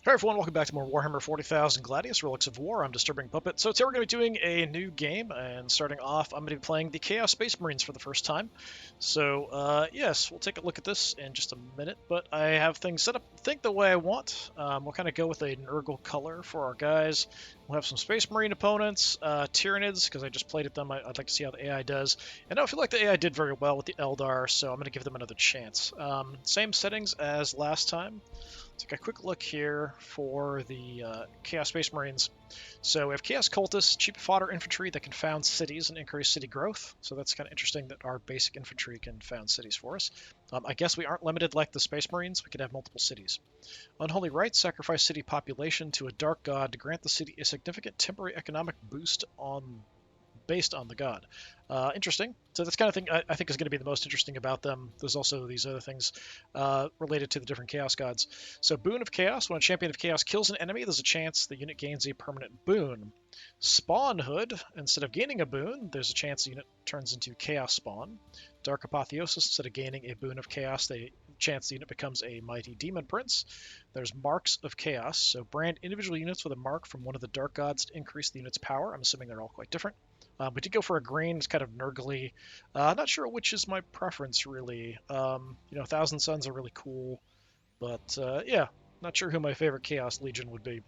Hey everyone, welcome back to more Warhammer 40,000 Gladius, Relics of War. I'm DisturbingPuppet. So today we're going to be doing a new game, and starting off, I'm going to be playing the Chaos Space Marines for the first time. So, yes, we'll take a look at this in just a minute, but I have things set up, I think, the way I want. We'll kind of go with a Nurgle color for our guys. We'll have some Space Marine opponents, Tyranids, because I just played at them. I'd like to see how the AI does. And I feel like the AI did very well with the Eldar, so I'm going to give them another chance. Same settings as last time. Take a quick look here for the Chaos Space Marines. So we have Chaos Cultists, cheap fodder infantry that can found cities and increase city growth. So that's kind of interesting that our basic infantry can found cities for us. I guess we aren't limited like the Space Marines. We could have multiple cities. Unholy Rites sacrifice city population to a dark god to grant the city a significant temporary economic boost based on the god. Interesting. So that's kind of thing I think is going to be the most interesting about them. There's also these other things related to the different Chaos gods. So Boon of Chaos. When a champion of Chaos kills an enemy, there's a chance the unit gains a permanent boon. Spawn Hood. Instead of gaining a boon, there's a chance the unit turns into Chaos Spawn. Dark Apotheosis. Instead of gaining a boon of Chaos, the chance the unit becomes a Mighty Demon Prince. There's Marks of Chaos. So brand individual units with a mark from one of the Dark Gods to increase the unit's power. I'm assuming they're all quite different. We did go for a green. It's kind of nurgly. Not sure which is my preference, really. Thousand Suns are really cool. But, yeah, not sure who my favorite Chaos Legion would be.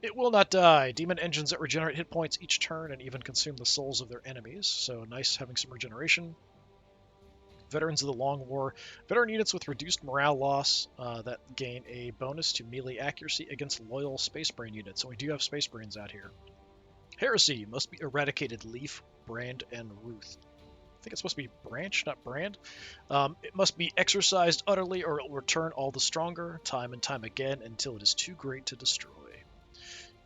It will not die. Demon engines that regenerate hit points each turn and even consume the souls of their enemies. So nice having some regeneration. Veterans of the Long War. Veteran units with reduced morale loss that gain a bonus to melee accuracy against loyal Space Marine units. So we do have Space Marines out here. Heresy must be eradicated. Leaf, Brand, and Ruth. I think it's supposed to be Branch, not Brand. It must be exercised utterly, or it will return all the stronger, time and time again, until it is too great to destroy.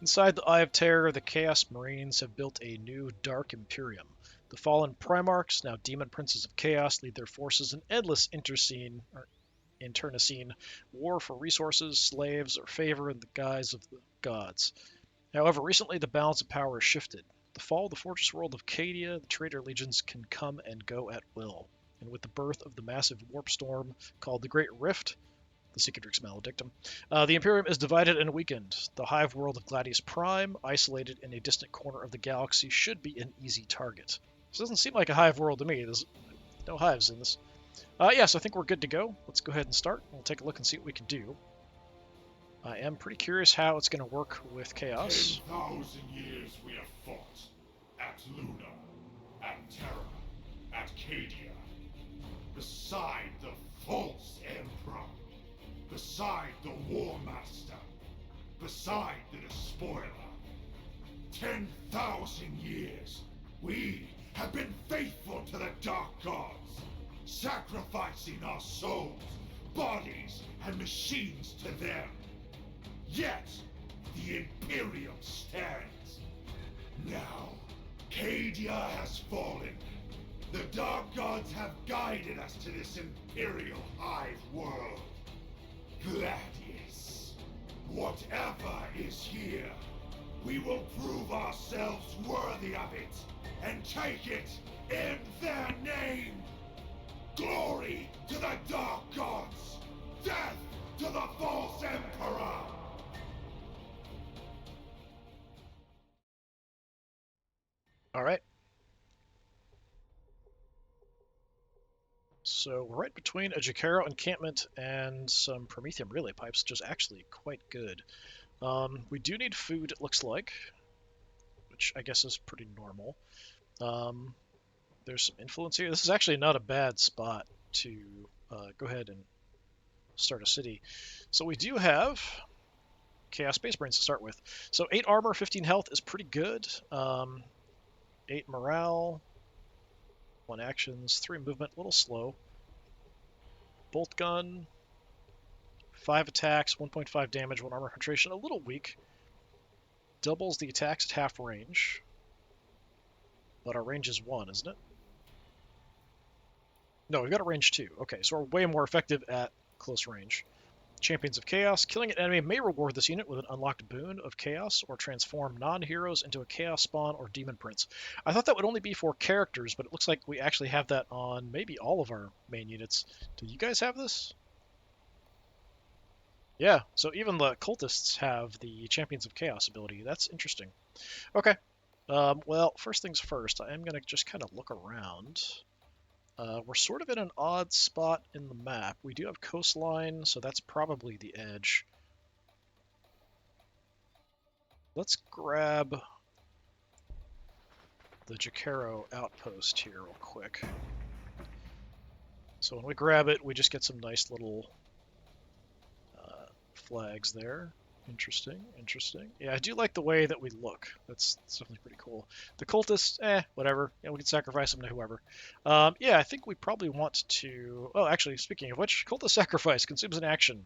Inside the Eye of Terror, the Chaos Marines have built a new Dark Imperium. The fallen Primarchs, now Demon Princes of Chaos, lead their forces in endless internecine war for resources, slaves, or favor in the guise of the gods. However, recently the balance of power has shifted. The fall of the fortress world of Cadia, the traitor legions can come and go at will. And with the birth of the massive warp storm called the Great Rift, the Cicatrix Maledictum, the Imperium is divided and weakened. The hive world of Gladius Prime, isolated in a distant corner of the galaxy, should be an easy target. This doesn't seem like a hive world to me. There's no hives in this. So I think we're good to go. Let's go ahead and start. We'll take a look and see what we can do. I am pretty curious how it's going to work with Chaos. 10,000 years we have fought. At Luna, at Terra, at Cadia. Beside the false Emperor. Beside the War Master. Beside the Despoiler. 10,000 years we have been faithful to the Dark Gods, sacrificing our souls, bodies, and machines to them. Yet, the Imperium stands. Now, Cadia has fallen. The Dark Gods have guided us to this Imperial Hive world. Gladius. Whatever is here, we will prove ourselves worthy of it, and take it in their name. Glory to the Dark Gods! Death to the false Emperor! All right. So we're right between a Jakaro encampment and some Prometheum relay pipes, which is actually quite good. We do need food, it looks like, which I guess is pretty normal. There's some influence here. This is actually not a bad spot to go ahead and start a city. So we do have Chaos Space Marines to start with. So 8 armor, 15 health is pretty good. 8 morale, 1 actions, 3 movement, a little slow. Bolt gun, 5 attacks, 1.5 damage, 1 armor penetration, a little weak. Doubles the attacks at half range. But our range is 1, isn't it? No, we've got a range 2. Okay, so we're way more effective at close range. Champions of Chaos. Killing an enemy may reward this unit with an unlocked boon of Chaos or transform non-heroes into a Chaos Spawn or Demon Prince. I thought that would only be for characters, but it looks like we actually have that on maybe all of our main units. Do you guys have this? Yeah, so even the cultists have the Champions of Chaos ability. That's interesting. Okay. Well, first things first, I am going to just kind of look around. We're sort of in an odd spot in the map. We do have coastline, so that's probably the edge. Let's grab the Jacaro outpost here real quick. So when we grab it, we just get some nice little flags there. Interesting, interesting. Yeah, I do like the way that we look. That's definitely pretty cool. The cultists, whatever. Yeah, we can sacrifice them to whoever. Yeah, I think we probably want to... Oh, actually, speaking of which, cultist sacrifice consumes an action.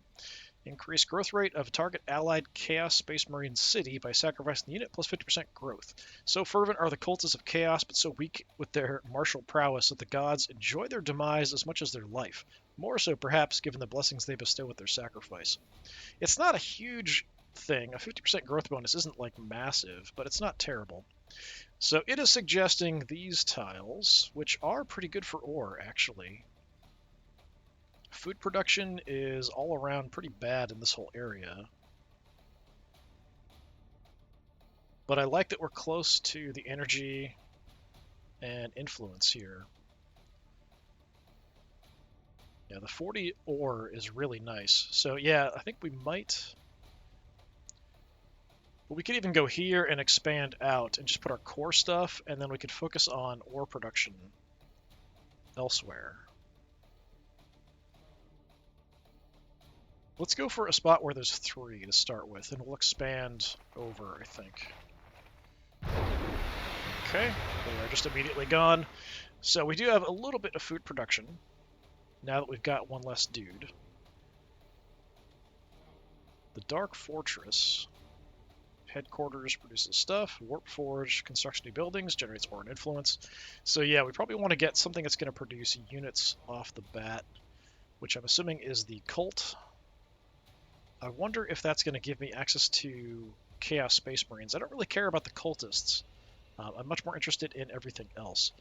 Increase growth rate of target allied Chaos Space Marine city by sacrificing the unit plus 50% growth. So fervent are the cultists of Chaos, but so weak with their martial prowess that the gods enjoy their demise as much as their life. More so, perhaps, given the blessings they bestow with their sacrifice. It's not a huge thing. A 50% growth bonus isn't like massive, but it's not terrible. So it is suggesting these tiles, which are pretty good for ore, actually. Food production is all around pretty bad in this whole area. But I like that we're close to the energy and influence here. Yeah, the 40 ore is really nice. So yeah, I think we might... But we could even go here and expand out and just put our core stuff, and then we could focus on ore production elsewhere. Let's go for a spot where there's 3 to start with, and we'll expand over, I think. Okay, they are just immediately gone. So we do have a little bit of food production, now that we've got one less dude. The Dark Fortress. Headquarters produces stuff. Warp Forge, construction new buildings, generates ore and influence. So yeah, we probably want to get something that's going to produce units off the bat, which I'm assuming is the Cult. I wonder if that's going to give me access to Chaos Space Marines. I don't really care about the Cultists. I'm much more interested in everything else.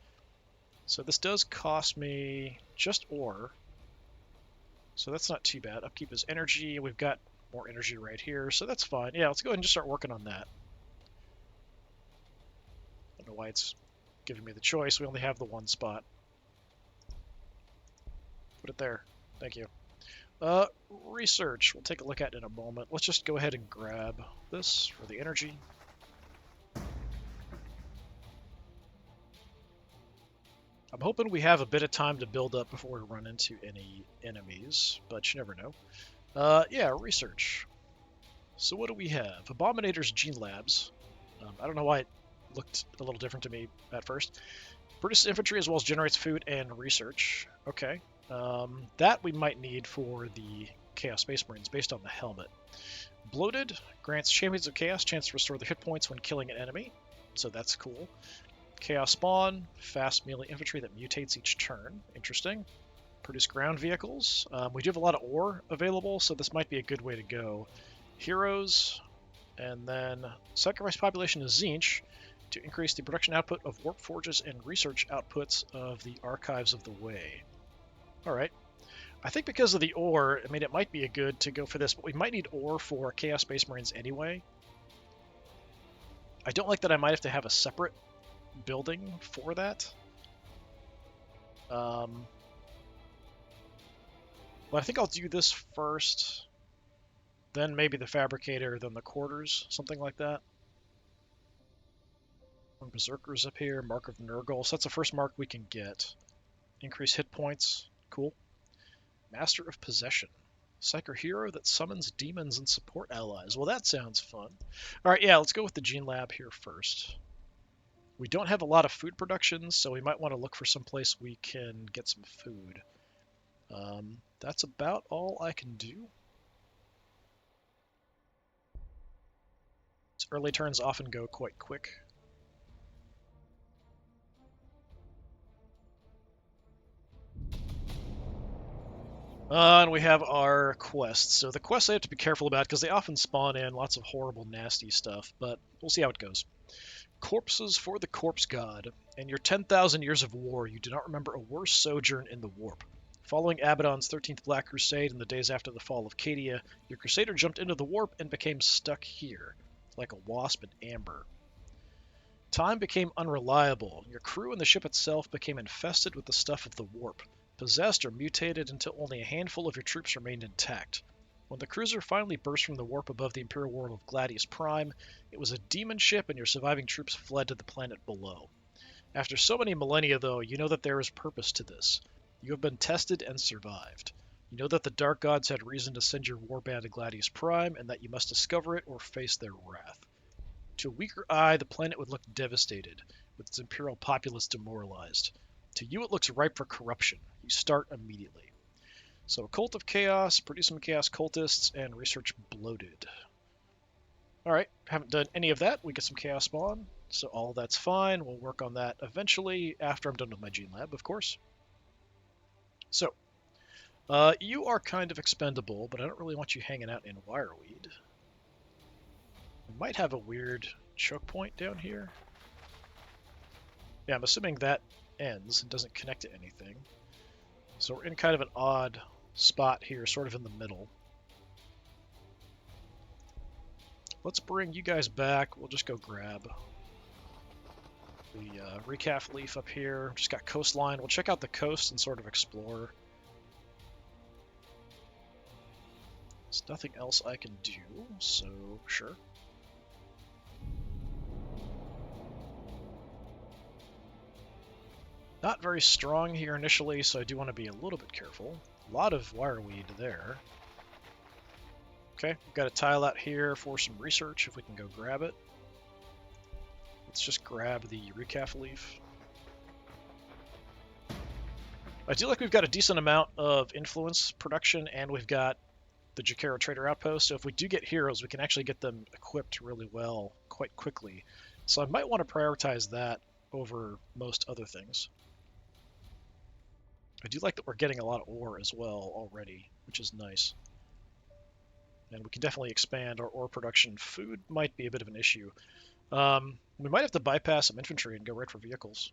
So this does cost me just ore. So that's not too bad. Upkeep is energy. We've got more energy right here, so that's fine. Yeah, let's go ahead and just start working on that. I don't know why it's giving me the choice. We only have the one spot. Put it there. Thank you. Research. We'll take a look at it in a moment. Let's just go ahead and grab this for the energy. I'm hoping we have a bit of time to build up before we run into any enemies, but you never know. Yeah, research. So what do we have? Abominator's Gene Labs. I don't know why it looked a little different to me at first. Produces infantry as well as generates food and research. Okay. That we might need for the Chaos Space Marines based on the helmet. Bloated grants Champions of Chaos chance to restore their hit points when killing an enemy. So that's cool. Chaos Spawn, fast melee infantry that mutates each turn. Interesting. Produce ground vehicles. We do have a lot of ore available, so this might be a good way to go. Heroes, and then sacrifice population is Zinch to increase the production output of warp forges and research outputs of the Archives of the Way. Alright. I think because of the ore, I mean, it might be good to go for this, but we might need ore for Chaos Space Marines anyway. I don't like that I might have to have a separate building for that. But I think I'll do this first, then maybe the fabricator, then the quarters, something like that. One Berserkers up here, Mark of Nurgle. So that's the first mark we can get. Increase hit points. Cool. Master of Possession. Psyker hero that summons demons and support allies. Well, that sounds fun. Alright, yeah, let's go with the Gene Lab here first. We don't have a lot of food production, so we might want to look for some place we can get some food. That's about all I can do. These early turns often go quite quick. And we have our quests. So the quests I have to be careful about because they often spawn in lots of horrible, nasty stuff, but we'll see how it goes. Corpses for the Corpse God. In your 10,000 years of war, you do not remember a worse sojourn in the warp. Following Abaddon's 13th Black Crusade in the days after the fall of Cadia, your Crusader jumped into the warp and became stuck here, like a wasp in amber. Time became unreliable. Your crew and the ship itself became infested with the stuff of the warp, possessed or mutated until only a handful of your troops remained intact. When the cruiser finally burst from the warp above the Imperial world of Gladius Prime, it was a demon ship and your surviving troops fled to the planet below. After so many millennia, though, you know that there is purpose to this. You have been tested and survived. You know that the Dark Gods had reason to send your warband to Gladius Prime, and that you must discover it or face their wrath. To a weaker eye, the planet would look devastated, with its Imperial populace demoralized. To you, it looks ripe for corruption. You start immediately. So, Cult of Chaos, produce some Chaos Cultists, and research Bloated. Alright, haven't done any of that. We get some Chaos Spawn, so all that's fine. We'll work on that eventually, after I'm done with my Gene Lab, of course. So, you are kind of expendable, but I don't really want you hanging out in Wireweed. We might have a weird choke point down here. Yeah, I'm assuming that ends and doesn't connect to anything. So we're in kind of an odd spot here, sort of in the middle. Let's bring you guys back. We'll just go grab the recaf leaf up here. Just got coastline. We'll check out the coast and sort of explore. There's nothing else I can do, so sure. Not very strong here initially, so I do want to be a little bit careful. A lot of wireweed there. Okay, we've got a tile out here for some research, if we can go grab it. Let's just grab the recaf leaf. I do like we've got a decent amount of influence production, and we've got the Jakaro Trader Outpost, so if we do get heroes, we can actually get them equipped really well quite quickly. So I might want to prioritize that over most other things. I do like that we're getting a lot of ore as well already, which is nice. And we can definitely expand our ore production. Food might be a bit of an issue. We might have to bypass some infantry and go right for vehicles.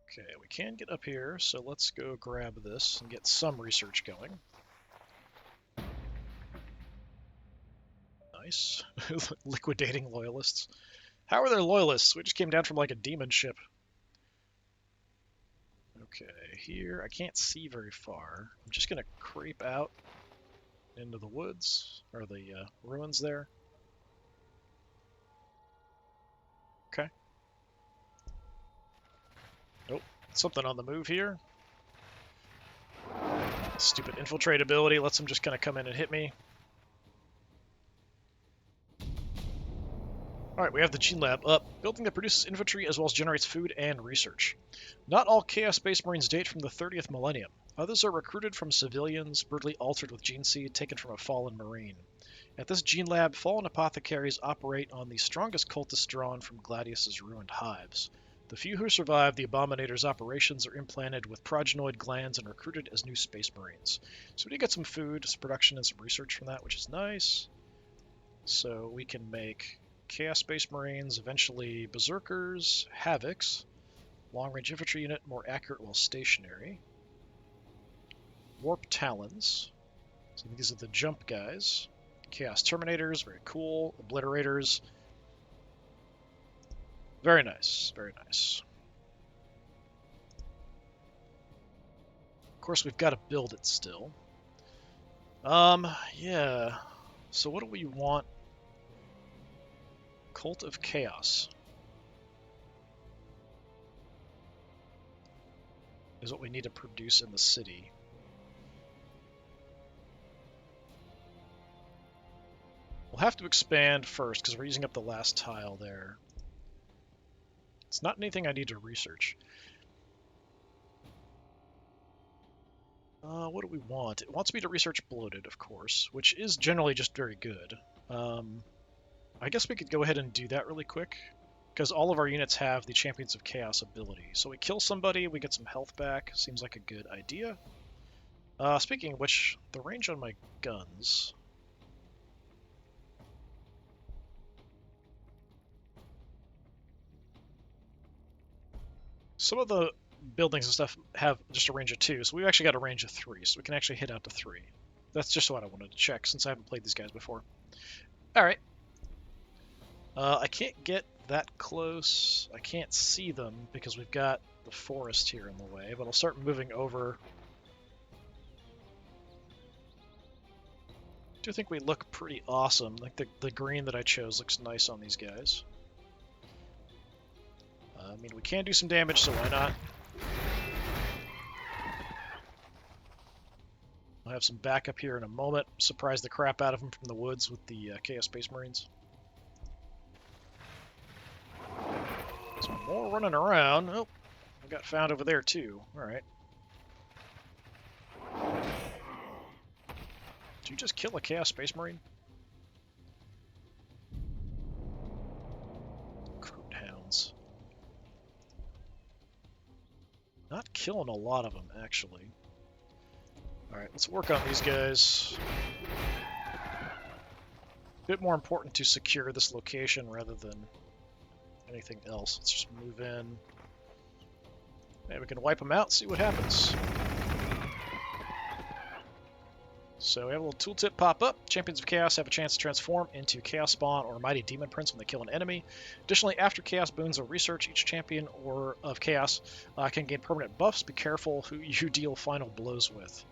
Okay, we can get up here, so let's go grab this and get some research going. Nice. Liquidating loyalists. How are there loyalists? We just came down from like a demon ship. Okay, here I can't see very far. I'm just gonna creep out into the woods, or the ruins there. Okay. Nope, something on the move here. Stupid infiltrate ability lets them just kind of come in and hit me. Alright, we have the Gene Lab up. Building that produces infantry as well as generates food and research. Not all Chaos Space Marines date from the 30th millennium. Others are recruited from civilians, brutally altered with gene seed taken from a fallen Marine. At this Gene Lab, fallen apothecaries operate on the strongest cultists drawn from Gladius's ruined hives. The few who survive the Abominator's operations are implanted with progenoid glands and recruited as new Space Marines. So we do get some food, some production, and some research from that, which is nice. So we can make Chaos Space Marines, eventually Berserkers, Havocs, long-range infantry unit, more accurate while stationary. Warp Talons, so these are the jump guys. Chaos Terminators, very cool. Obliterators, very nice, very nice. Of course, we've got to build it still. Yeah. So what do we want? Cult of Chaos is what we need to produce in the city. We'll have to expand first because we're using up the last tile there. It's not anything I need to research. What do we want? It wants me to research Bloated, of course, which is generally just very good. I guess we could go ahead and do that really quick, because all of our units have the Champions of Chaos ability. So we kill somebody, we get some health back. Seems like a good idea. Speaking of which, the range on my guns... Some of the buildings and stuff have just a range of 2, so we've actually got a range of 3, so we can actually hit out to 3. That's just what I wanted to check, since I haven't played these guys before. Alright. I can't get that close. I can't see them, because we've got the forest here in the way, but I'll start moving over. I do think we look pretty awesome. Like the green that I chose looks nice on these guys. I mean, we can do some damage, so why not? I'll have some backup here in a moment. Surprise the crap out of them from the woods with the Chaos Space Marines. Some more running around. Oh, I got found over there too. Alright. Did you just kill a Chaos Space Marine? Crude hounds. Not killing a lot of them, actually. Alright, let's work on these guys. A bit more important to secure this location rather than anything else. Let's just move in. Maybe we can wipe them out, see what happens. So we have a little tooltip pop up. Champions of Chaos have a chance to transform into Chaos Spawn or Mighty Demon Prince when they kill an enemy. Additionally, after Chaos Boons or research, each champion of Chaos can gain permanent buffs. Be careful who you deal final blows with.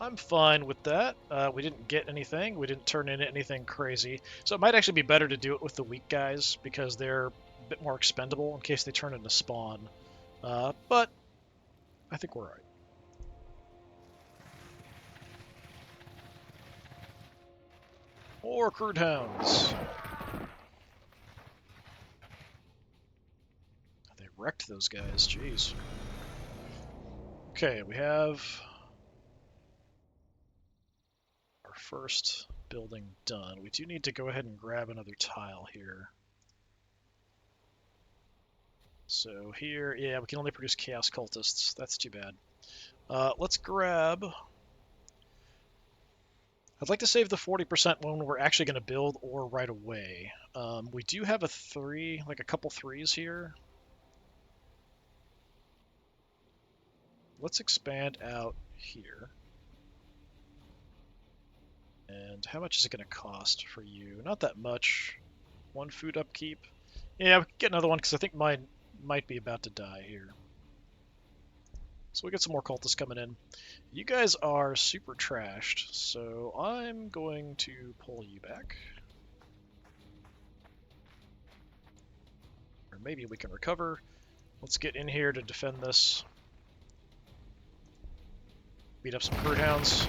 I'm fine with that. We didn't get anything. We didn't turn into anything crazy. So it might actually be better to do it with the weak guys because they're a bit more expendable in case they turn into spawn. But I think we're alright. More crude hounds. They wrecked those guys, jeez. Okay, we have our first building done. We do need to go ahead and grab another tile here. So here, yeah, we can only produce Chaos Cultists. That's too bad. Let's grab... I'd like to save the 40% when we're actually going to build or right away. We do have a couple 3s here. Let's expand out here. And how much is it going to cost for you? Not that much. 1 food upkeep. Yeah, we can get another one because I think mine might be about to die here. So we get some more cultists coming in. You guys are super trashed, so I'm going to pull you back. Or maybe we can recover. Let's get in here to defend this. Beat up some crude hounds.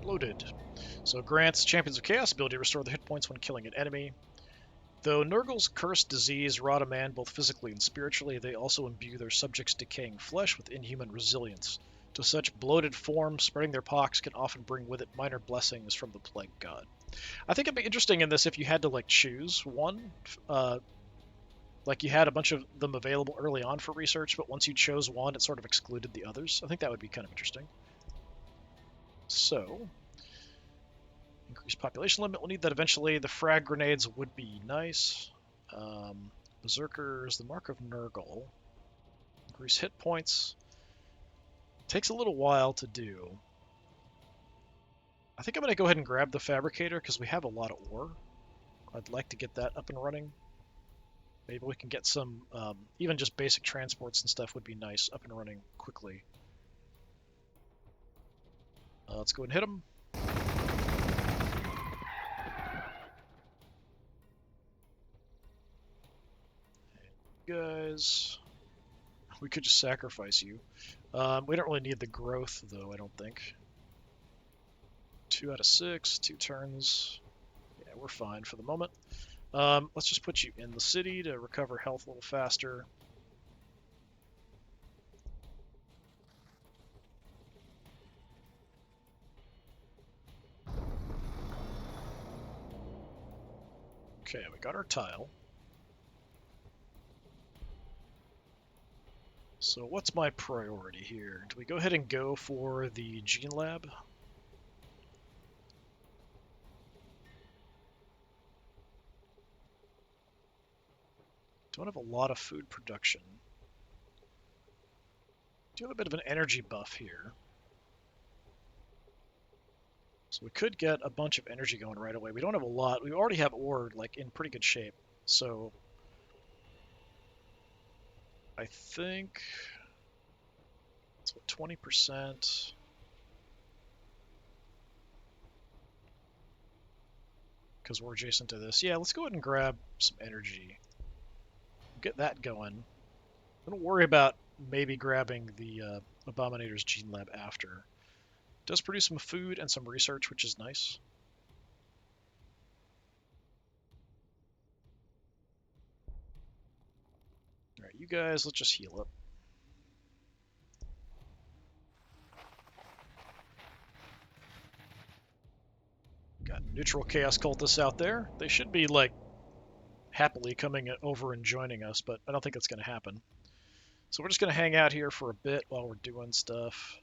Loaded. So grants Champions of Chaos ability to restore the hit points when killing an enemy. Though Nurgle's cursed disease rot a man both physically and spiritually, they also imbue their subjects' decaying flesh with inhuman resilience. To such bloated form, spreading their pox can often bring with it minor blessings from the plague god. I think it'd be interesting in this if you had to choose one. Like you had a bunch of them available early on for research, but once you chose one, it sort of excluded the others. I think that would be kind of interesting. So, increased population limit. We'll need that eventually. The frag grenades would be nice. Berserkers, the Mark of Nurgle. Increase hit points. Takes a little while to do. I think I'm going to go ahead and grab the fabricator because we have a lot of ore. I'd like to get that up and running. Maybe we can get some, even just basic transports and stuff would be nice up and running quickly. Let's go and hit them. Guys, we could just sacrifice you. We don't really need the growth, though, I don't think. 2 out of 6, 2 turns. Yeah, we're fine for the moment. Let's just put you in the city to recover health a little faster. Okay, we got our tile. So what's my priority here? Do we go ahead and go for the gene lab? Don't have a lot of food production. Do have a bit of an energy buff here. So we could get a bunch of energy going right away. We don't have a lot. We already have ore like in pretty good shape. So I think it's what, 20%. Because we're adjacent to this. Yeah, let's go ahead and grab some energy. Get that going. Don't worry about maybe grabbing the Abominator's Gene Lab after. It does produce some food and some research, which is nice. Alright, you guys, let's just heal up. Got neutral Chaos Cultists out there. They should be, like, happily coming over and joining us, but I don't think that's going to happen. So we're just going to hang out here for a bit while we're doing stuff.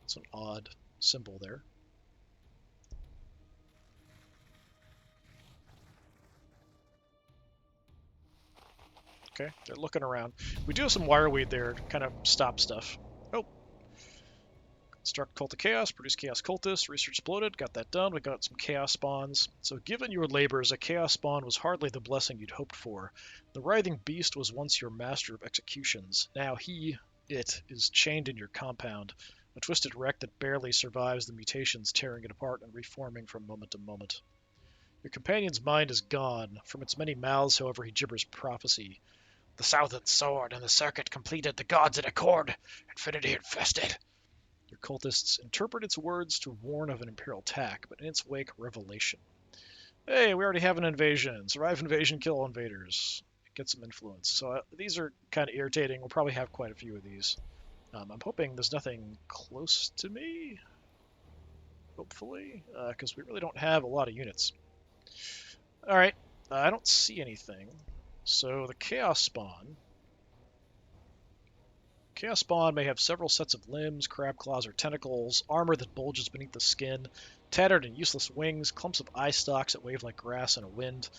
It's an odd symbol there. Okay, they're looking around. We do have some wireweed there to kind of stop stuff. Oh. Construct Cult of Chaos, produce Chaos Cultists, research exploded, got that done. We got some Chaos Spawns. So given your labors, a Chaos Spawn was hardly the blessing you'd hoped for. The writhing beast was once your master of executions. Now it, is chained in your compound, a twisted wreck that barely survives the mutations tearing it apart and reforming from moment to moment. Your companion's mind is gone. From its many mouths, however, he gibbers prophecy. The Southern Sword and the Circuit completed, the gods in accord, infinity infested. Your cultists interpret its words to warn of an Imperial attack, but in its wake, revelation. Hey, we already have an invasion. Survive invasion, kill invaders. Get some influence. So these are kind of irritating. We'll probably have quite a few of these. I'm hoping there's nothing close to me, hopefully, because we really don't have a lot of units. All right, I don't see anything. So the Chaos Spawn. Chaos Spawn may have several sets of limbs, crab claws or tentacles, armor that bulges beneath the skin, tattered and useless wings, clumps of eye stalks that wave like grass in a wind,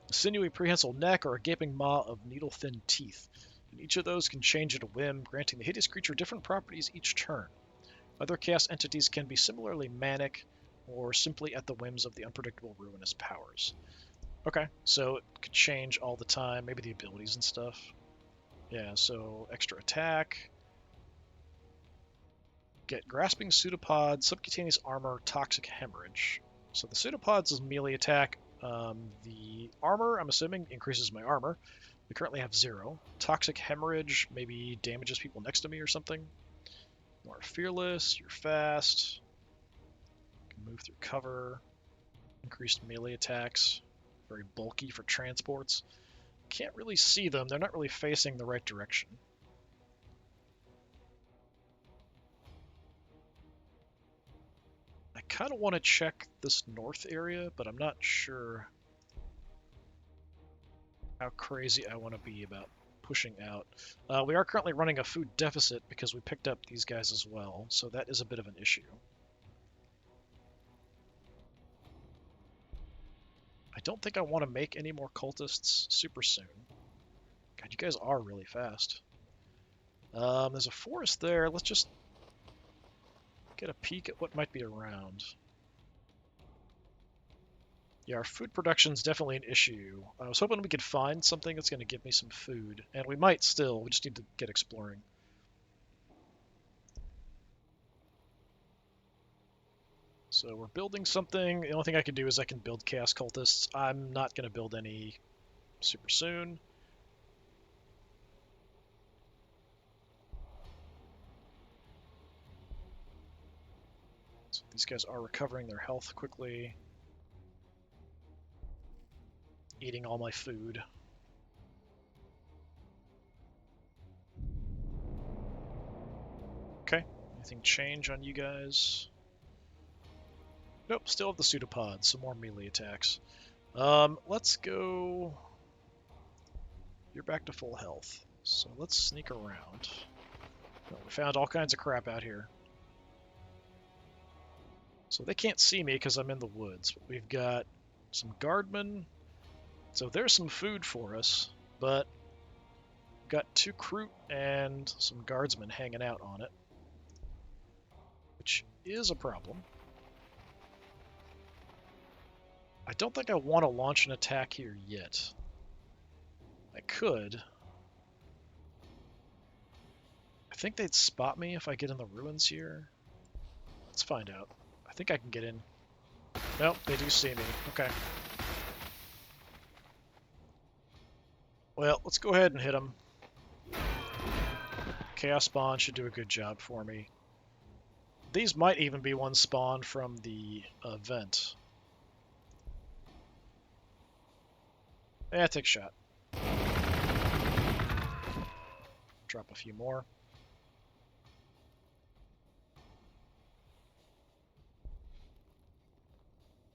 a sinewy prehensile neck, or a gaping maw of needle-thin teeth. And each of those can change at a whim, granting the hideous creature different properties each turn. Other chaos entities can be similarly manic, or simply at the whims of the unpredictable ruinous powers. Okay, so it could change all the time, maybe the abilities and stuff. Yeah, so extra attack. Get grasping pseudopods, subcutaneous armor, toxic hemorrhage. So the pseudopods is melee attack. The armor, I'm assuming, increases my armor. We currently have 0. Toxic hemorrhage maybe damages people next to me or something. You are fearless, you're fast. You can move through cover. Increased melee attacks. Very bulky for transports. Can't really see them. They're not really facing the right direction. I kind of want to check this north area, but I'm not sure how crazy I want to be about pushing out. We are currently running a food deficit because we picked up these guys as well, so that is a bit of an issue. I don't think I want to make any more cultists super soon. God, you guys are really fast. There's a forest there. Let's just get a peek at what might be around. Yeah, our food production's definitely an issue. I was hoping we could find something that's going to give me some food, and we might still. We just need to get exploring. So we're building something. The only thing I can do is I can build Chaos Cultists. I'm not going to build any super soon. So these guys are recovering their health quickly. Eating all my food. Okay, anything change on you guys? Nope, still have the pseudopods, some more melee attacks. Let's go You're back to full health. So let's sneak around. Well, we found all kinds of crap out here. So they can't see me because I'm in the woods. But we've got some guardmen. So there's some food for us, but we've got 2 Kroot and some guardsmen hanging out on it, which is a problem. I don't think I want to launch an attack here yet. I could. I think they'd spot me if I get in the ruins here. Let's find out. I think I can get in. Nope, they do see me. Okay. Well, let's go ahead and hit them. Chaos Spawn should do a good job for me. These might even be ones spawned from the event. Yeah, take a shot. Drop a few more.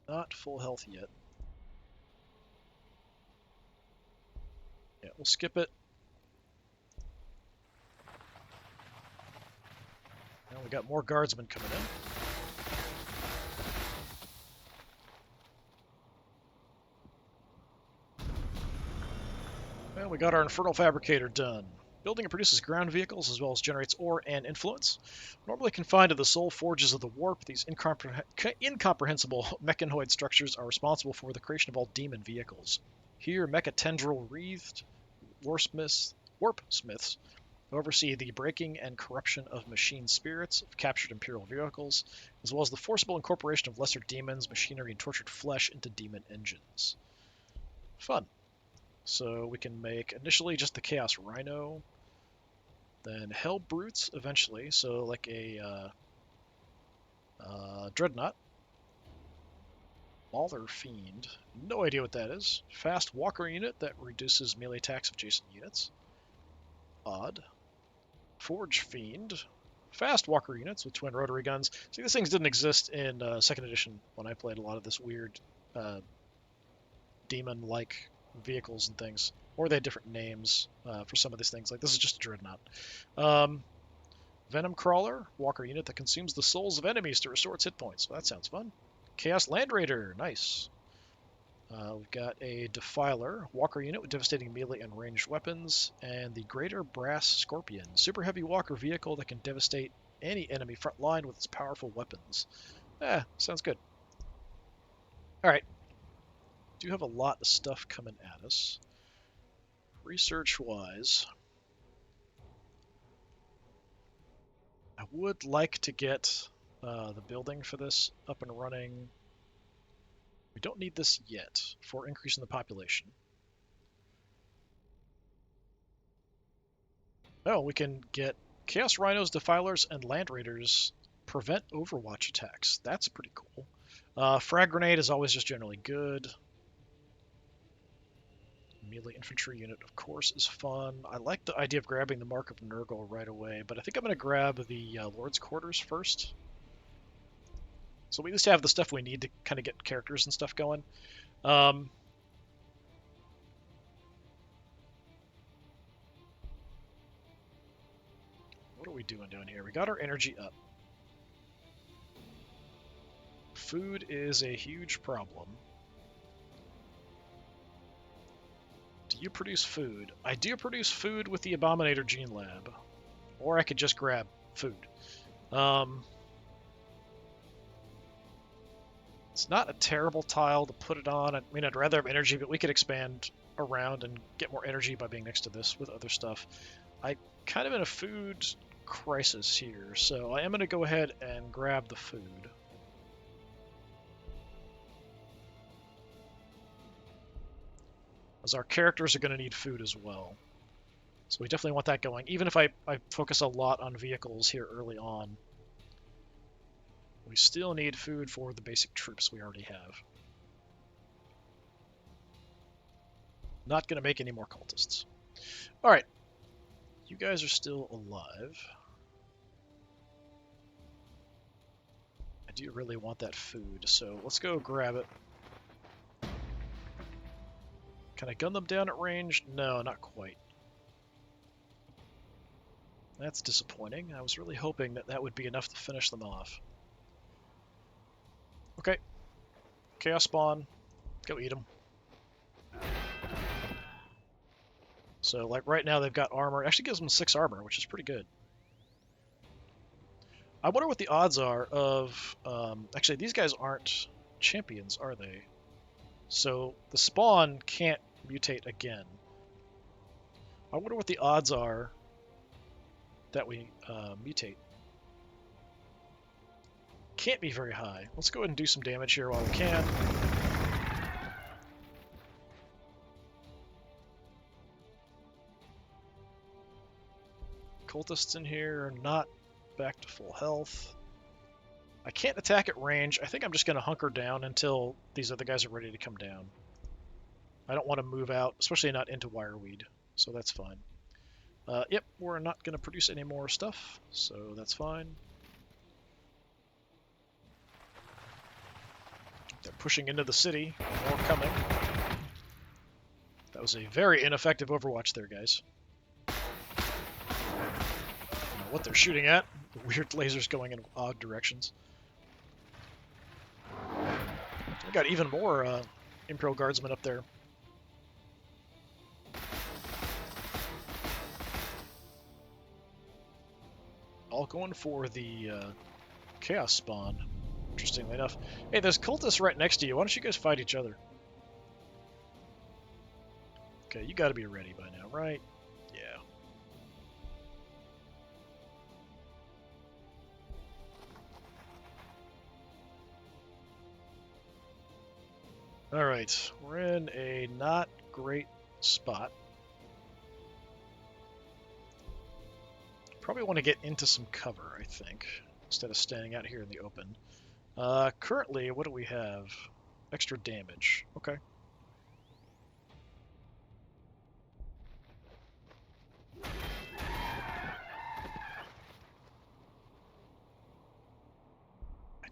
Not full health yet. Yeah, we'll skip it. Now we got more guardsmen coming in. Well, we got our Infernal Fabricator done. Building and produces ground vehicles as well as generates ore and influence. Normally confined to the soul forges of the warp, these incomprehensible mechanoid structures are responsible for the creation of all demon vehicles. Here, mechatendril wreathed warp smiths oversee the breaking and corruption of machine spirits of captured Imperial vehicles, as well as the forcible incorporation of lesser demons, machinery, and tortured flesh into demon engines. Fun. So we can make initially just the Chaos Rhino, then Hell Brutes eventually, so like a Dreadnought. Mauler Fiend, no idea what that is. Fast Walker Unit that reduces melee attacks of adjacent units. Odd. Forge Fiend. Fast Walker units with twin rotary guns. See, these things didn't exist in 2nd edition when I played a lot of this weird demon-like vehicles and things. Or they had different names for some of these things. Like, this is just a Dreadnought. Venom Crawler, Walker unit that consumes the souls of enemies to restore its hit points. Well, that sounds fun. Chaos Land Raider, nice. We've got a Defiler, Walker unit with devastating melee and ranged weapons, and the Greater Brass Scorpion, super heavy walker vehicle that can devastate any enemy front line with its powerful weapons. Sounds good. Alright. Do have a lot of stuff coming at us. Research-wise, I would like to get the building for this up and running. We don't need this yet for increasing the population. Oh, we can get Chaos Rhinos, Defilers, and Land Raiders prevent Overwatch attacks. That's pretty cool. Frag Grenade is always just generally good. Melee Infantry unit, of course, is fun. I like the idea of grabbing the Mark of Nurgle right away, but I think I'm going to grab the Lord's Quarters first. So we at least have the stuff we need to kind of get characters and stuff going. What are we doing down here? We got our energy up. Food is a huge problem. Do you produce food? I do produce food with the Abominator Gene Lab. Or I could just grab food. It's not a terrible tile to put it on. I mean, I'd rather have energy, but we could expand around and get more energy by being next to this with other stuff. I'm kind of in a food crisis here, so I am going to go ahead and grab the food. As our characters are going to need food as well. So we definitely want that going, even if I focus a lot on vehicles here early on. We still need food for the basic troops we already have. Not going to make any more cultists. Alright. You guys are still alive. I do really want that food, so let's go grab it. Can I gun them down at range? No, not quite. That's disappointing. I was really hoping that that would be enough to finish them off. Okay. Chaos Spawn. Go eat them. So, like, right now they've got armor. It actually gives them 6 armor, which is pretty good. I wonder what the odds are of... actually, these guys aren't champions, are they? So, the spawn can't mutate again. I wonder what the odds are that we mutate. Can't be very high. Let's go ahead and do some damage here while we can. Cultists in here are not back to full health. I can't attack at range. I think I'm just going to hunker down until these other guys are ready to come down. I don't want to move out, especially not into wireweed, so that's fine. Yep, we're not going to produce any more stuff, so that's fine. They're pushing into the city. More coming. That was a very ineffective Overwatch there, guys. I don't know what they're shooting at. Weird lasers going in odd directions. We got even more Imperial Guardsmen up there. All going for the Chaos Spawn, interestingly enough. Hey, there's cultists right next to you. Why don't you guys fight each other? Okay, you gotta be ready by now, right? Yeah. Alright, we're in a not great spot. Probably want to get into some cover, I think, instead of standing out here in the open. Currently, what do we have? Extra damage. Okay. I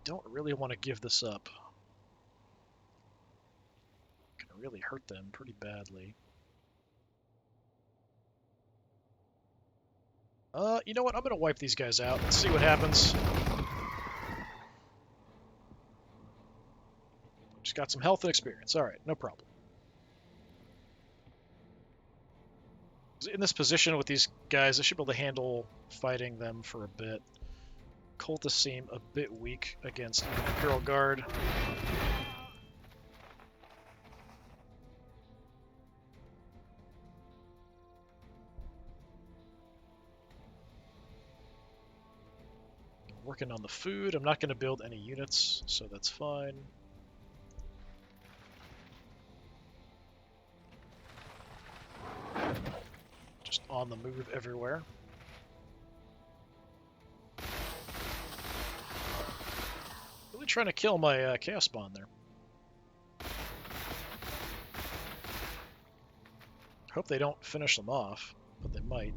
don't really want to give this up. Can really hurt them pretty badly. You know what? I'm gonna wipe these guys out. Let's see what happens. Just got some health and experience. Alright, no problem. In this position with these guys, I should be able to handle fighting them for a bit. Cultists seem a bit weak against Imperial Guard. Working on the food. I'm not going to build any units, so that's fine. Just on the move everywhere. Really trying to kill my Chaos Spawn there. Hope they don't finish them off, but they might.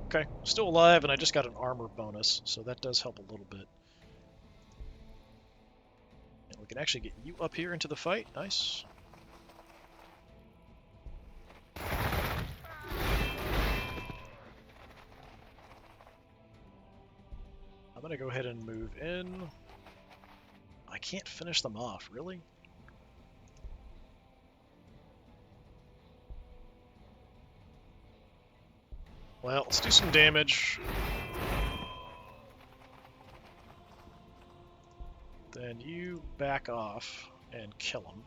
Okay, still alive, and I just got an armor bonus, so that does help a little bit. And we can actually get you up here into the fight. Nice. I'm going to go ahead and move in. I can't finish them off, really? Well, let's do some damage. Then you back off and kill him.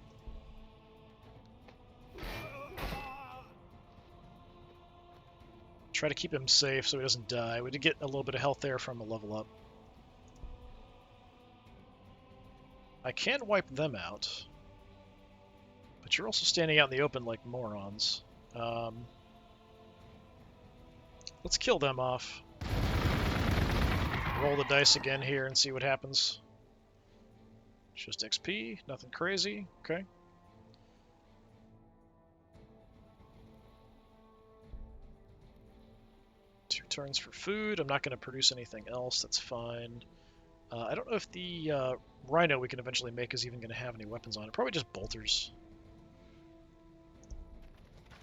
Try to keep him safe so he doesn't die. We did get a little bit of health there from a level up. I can wipe them out. But you're also standing out in the open like morons. Let's kill them off. Roll the dice again here and see what happens. Just XP, nothing crazy. Okay. Two turns for food. I'm not going to produce anything else. That's fine. I don't know if the Rhino we can eventually make is even going to have any weapons on it. Probably just bolters.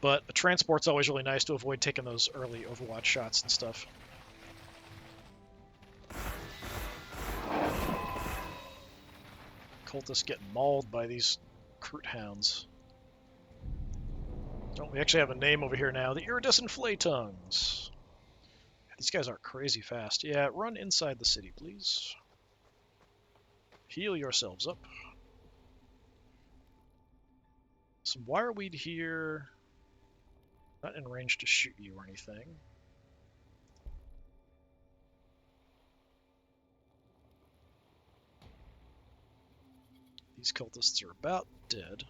But a transport's always really nice to avoid taking those early Overwatch shots and stuff. Cultists get mauled by these Crute Hounds. Don't we actually have a name over here now? The Iridescent Flaytongues. These guys are crazy fast. Yeah, run inside the city, please. Heal yourselves up. Some wireweed here. Not in range to shoot you or anything. These cultists are about dead.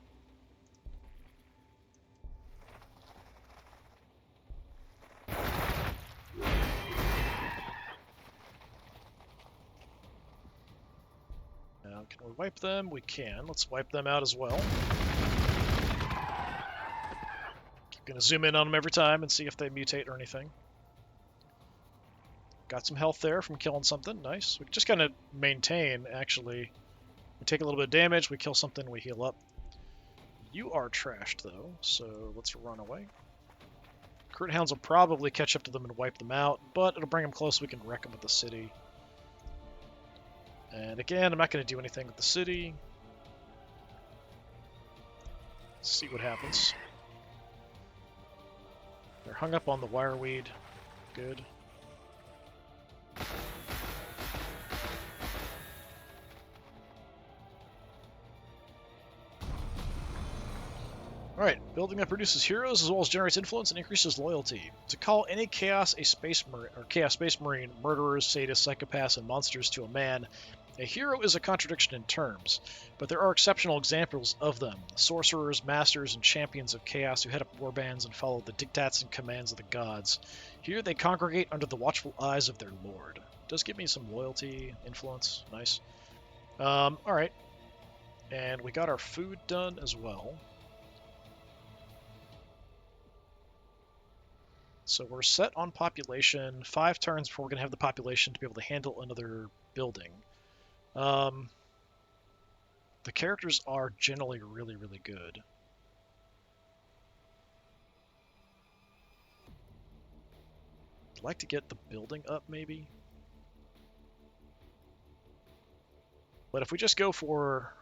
Now, can we wipe them? We can. Let's wipe them out as well. Gonna zoom in on them every time and see if they mutate or anything. Got some health there from killing something. Nice. We just kind of maintain, actually. We take a little bit of damage, we kill something, we heal up. You are trashed, though, so let's run away. Crute Hounds will probably catch up to them and wipe them out, but it'll bring them close so we can wreck them with the city. And again, I'm not going to do anything with the city. Let's see what happens. They're hung up on the wireweed. Good. Alright, building that produces heroes as well as generates influence and increases loyalty. To call any Chaos Space Marine, murderers, sadists, psychopaths, and monsters to a man, a hero is a contradiction in terms, but there are exceptional examples of them. Sorcerers, masters, and champions of chaos who head up warbands and follow the diktats and commands of the gods. Here they congregate under the watchful eyes of their lord. Does give me some loyalty, influence, nice. Alright, and we got our food done as well. So we're set on population, 5 turns before we're going to have the population to be able to handle another building. The characters are generally really, really good. I'd like to get the building up, maybe. But if we just go for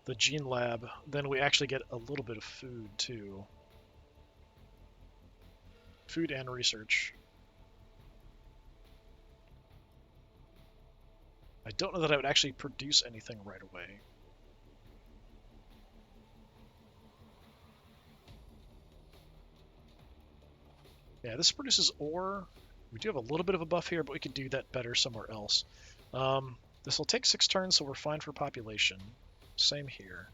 the Gene Lab, then we actually get a little bit of food, too. Food and research. I don't know that I would actually produce anything right away. Yeah, this produces ore. We do have a little bit of a buff here, but we could do that better somewhere else. This will take 6 turns, so we're fine for population. Same here.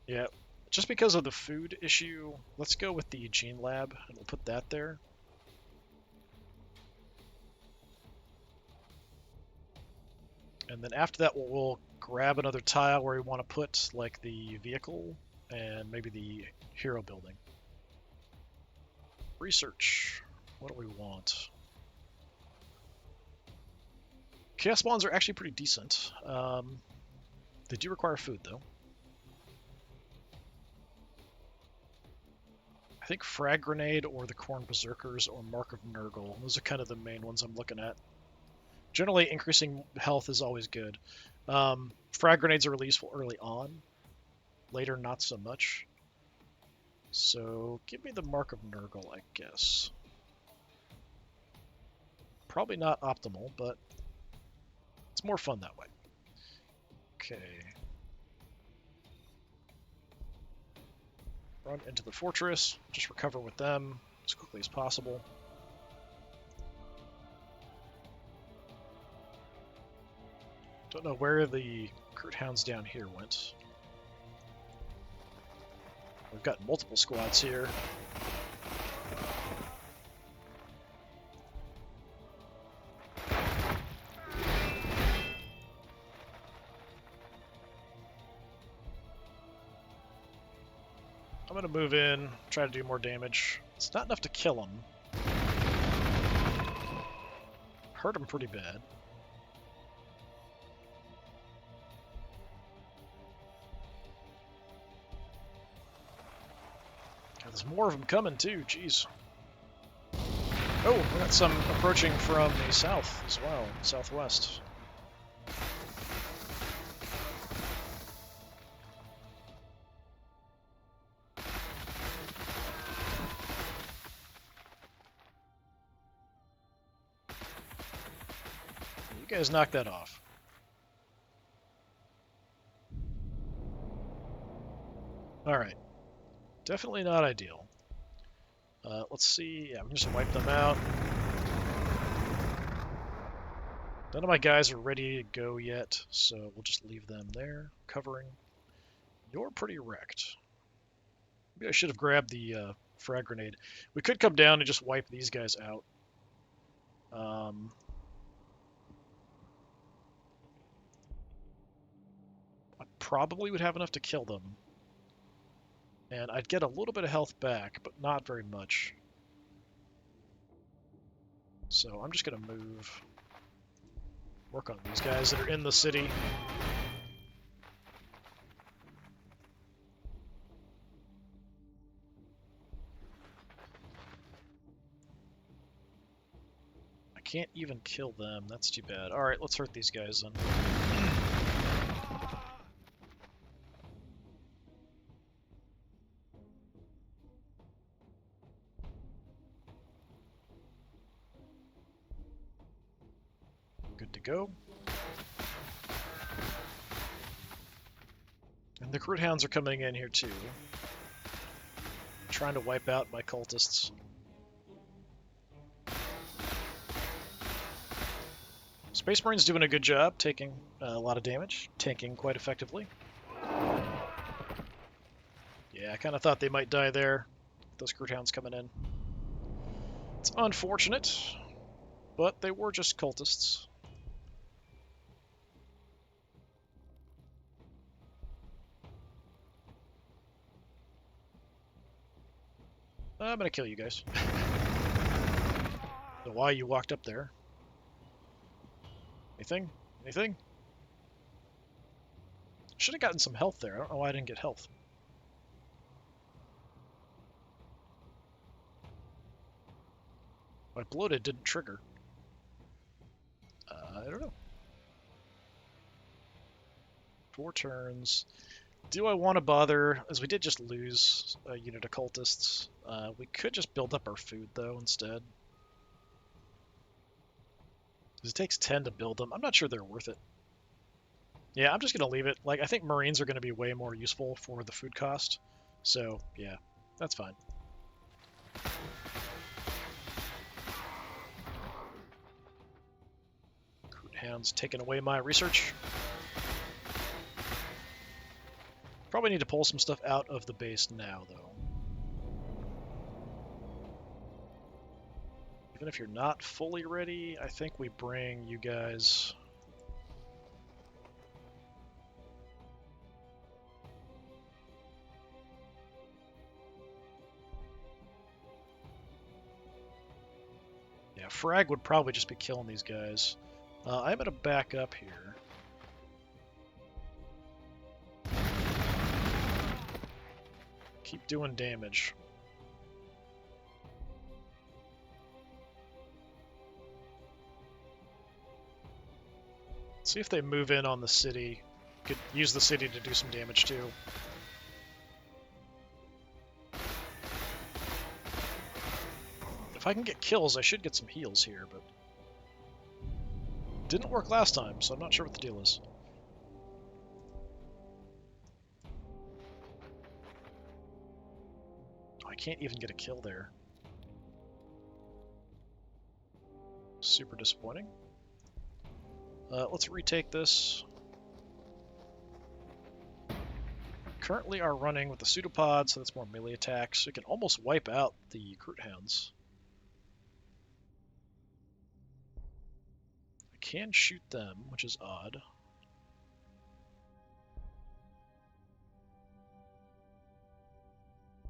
Yeah, just because of the food issue, let's go with the Gene Lab, and we'll put that there. And then after that, we'll grab another tile where we want to put, like, the vehicle and maybe the hero building. Research. What do we want? Chaos spawns are actually pretty decent. They do require food, though. I think Frag Grenade or the Corn Berserkers or Mark of Nurgle. Those are kind of the main ones I'm looking at. Generally, increasing health is always good. Frag Grenades are released early on. Later, not so much. So, give me the Mark of Nurgle, I guess. Probably not optimal, but it's more fun that way. Okay. Run into the fortress, just recover with them as quickly as possible. Don't know where the Crute Hounds down here went. We've got multiple squads here. I'm going to move in, try to do more damage. It's not enough to kill him. Hurt him pretty bad. There's more of them coming too, jeez. Oh, we got some approaching from the south as well, southwest. You guys knock that off. Alright. Definitely not ideal. Let's see. Yeah, I'm just gonna wipe them out. None of my guys are ready to go yet, so we'll just leave them there, covering. You're pretty wrecked. Maybe I should have grabbed the frag grenade. We could come down and just wipe these guys out. I probably would have enough to kill them. And I'd get a little bit of health back, but not very much. So I'm just going to move, work on these guys that are in the city. I can't even kill them, that's too bad. Alright, let's hurt these guys then. Good to go. And the Crude Hounds are coming in here too. Trying to wipe out my cultists. Space Marine's doing a good job, taking a lot of damage, tanking quite effectively. Yeah, I kind of thought they might die there. Those Crude Hounds coming in. It's unfortunate, but they were just cultists. I'm gonna kill you guys. So why you walked up there? Anything? Anything? Should have gotten some health there. I don't know why I didn't get health. My bloated didn't trigger. I don't know. 4 turns. Do I want to bother, as we did just lose a unit of cultists. We could just build up our food, though, instead. Because it takes 10 to build them. I'm not sure they're worth it. Yeah, I'm just going to leave it. Like, I think Marines are going to be way more useful for the food cost. So, yeah, that's fine. Crude Hounds taking away my research. Probably need to pull some stuff out of the base now, though. Even if you're not fully ready, I think we bring you guys... Yeah, frag would probably just be killing these guys. I'm going to back up here. Keep doing damage. See if they move in on the city. Could use the city to do some damage too. If I can get kills, I should get some heals here, but... Didn't work last time, so I'm not sure what the deal is. I can't even get a kill there. Super disappointing. Let's retake this. Currently are running with the pseudopod, so that's more melee attacks. We can almost wipe out the Crude Hounds. I can shoot them, which is odd.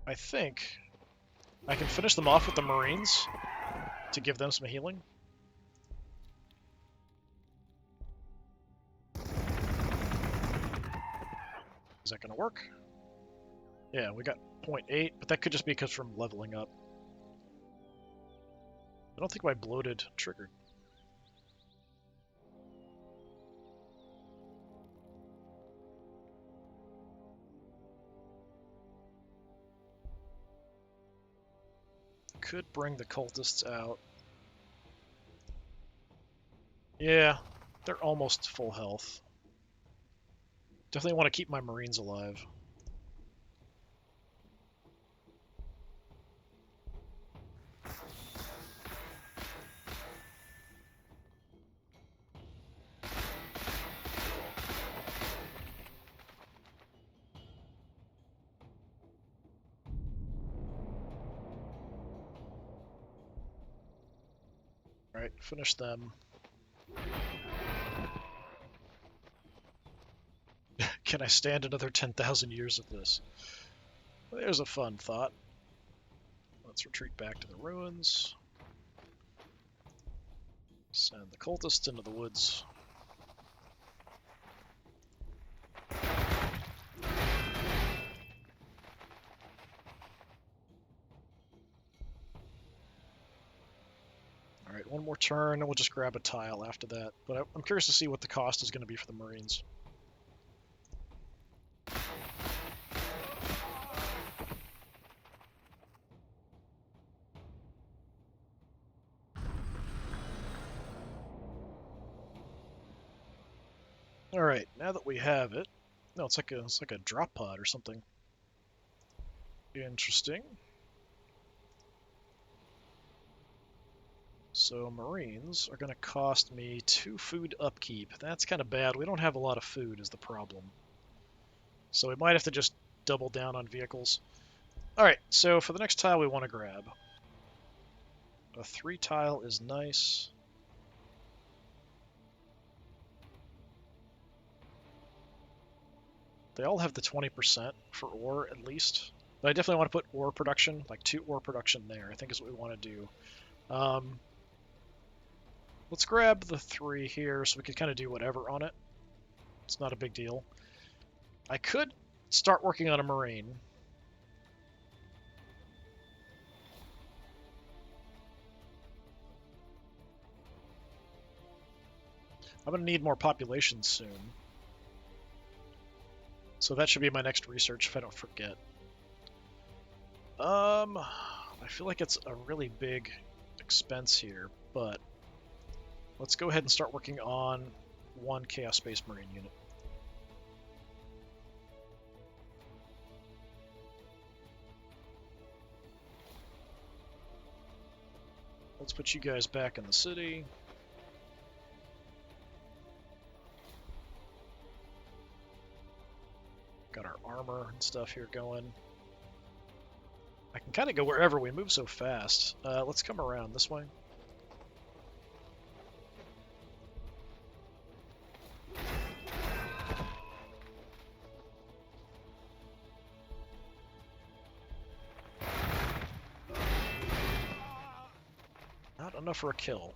I think I can finish them off with the Marines to give them some healing. Is that going to work? Yeah, we got 0.8, but that could just be because from leveling up. I don't think my bloated triggered. Could bring the cultists out. Yeah, they're almost full health. Definitely want to keep my Marines alive. Alright, finish them. Can I stand another 10,000 years of this? There's a fun thought. Let's retreat back to the ruins. Send the cultists into the woods. Alright, one more turn, and we'll just grab a tile after that. But I'm curious to see what the cost is going to be for the Marines. Alright, now that we have it... No, it's like a drop pod or something. Interesting. So Marines are going to cost me 2 food upkeep. That's kind of bad. We don't have a lot of food is the problem. So we might have to just double down on vehicles. Alright, so for the next tile we want to grab. A 3 tile is nice. They all have the 20% for ore, at least. But I definitely want to put ore production, like 2 ore production there, I think is what we want to do. Let's grab the 3 here so we can kind of do whatever on it. It's not a big deal. I could start working on a Marine. I'm going to need more population soon. So that should be my next research if I don't forget. I feel like it's a really big expense here, but let's go ahead and start working on 1 Chaos Space Marine unit. Let's put you guys back in the city. Got our armor and stuff here going. I can kind of go wherever. We move so fast. Let's come around this way. Not enough for a kill.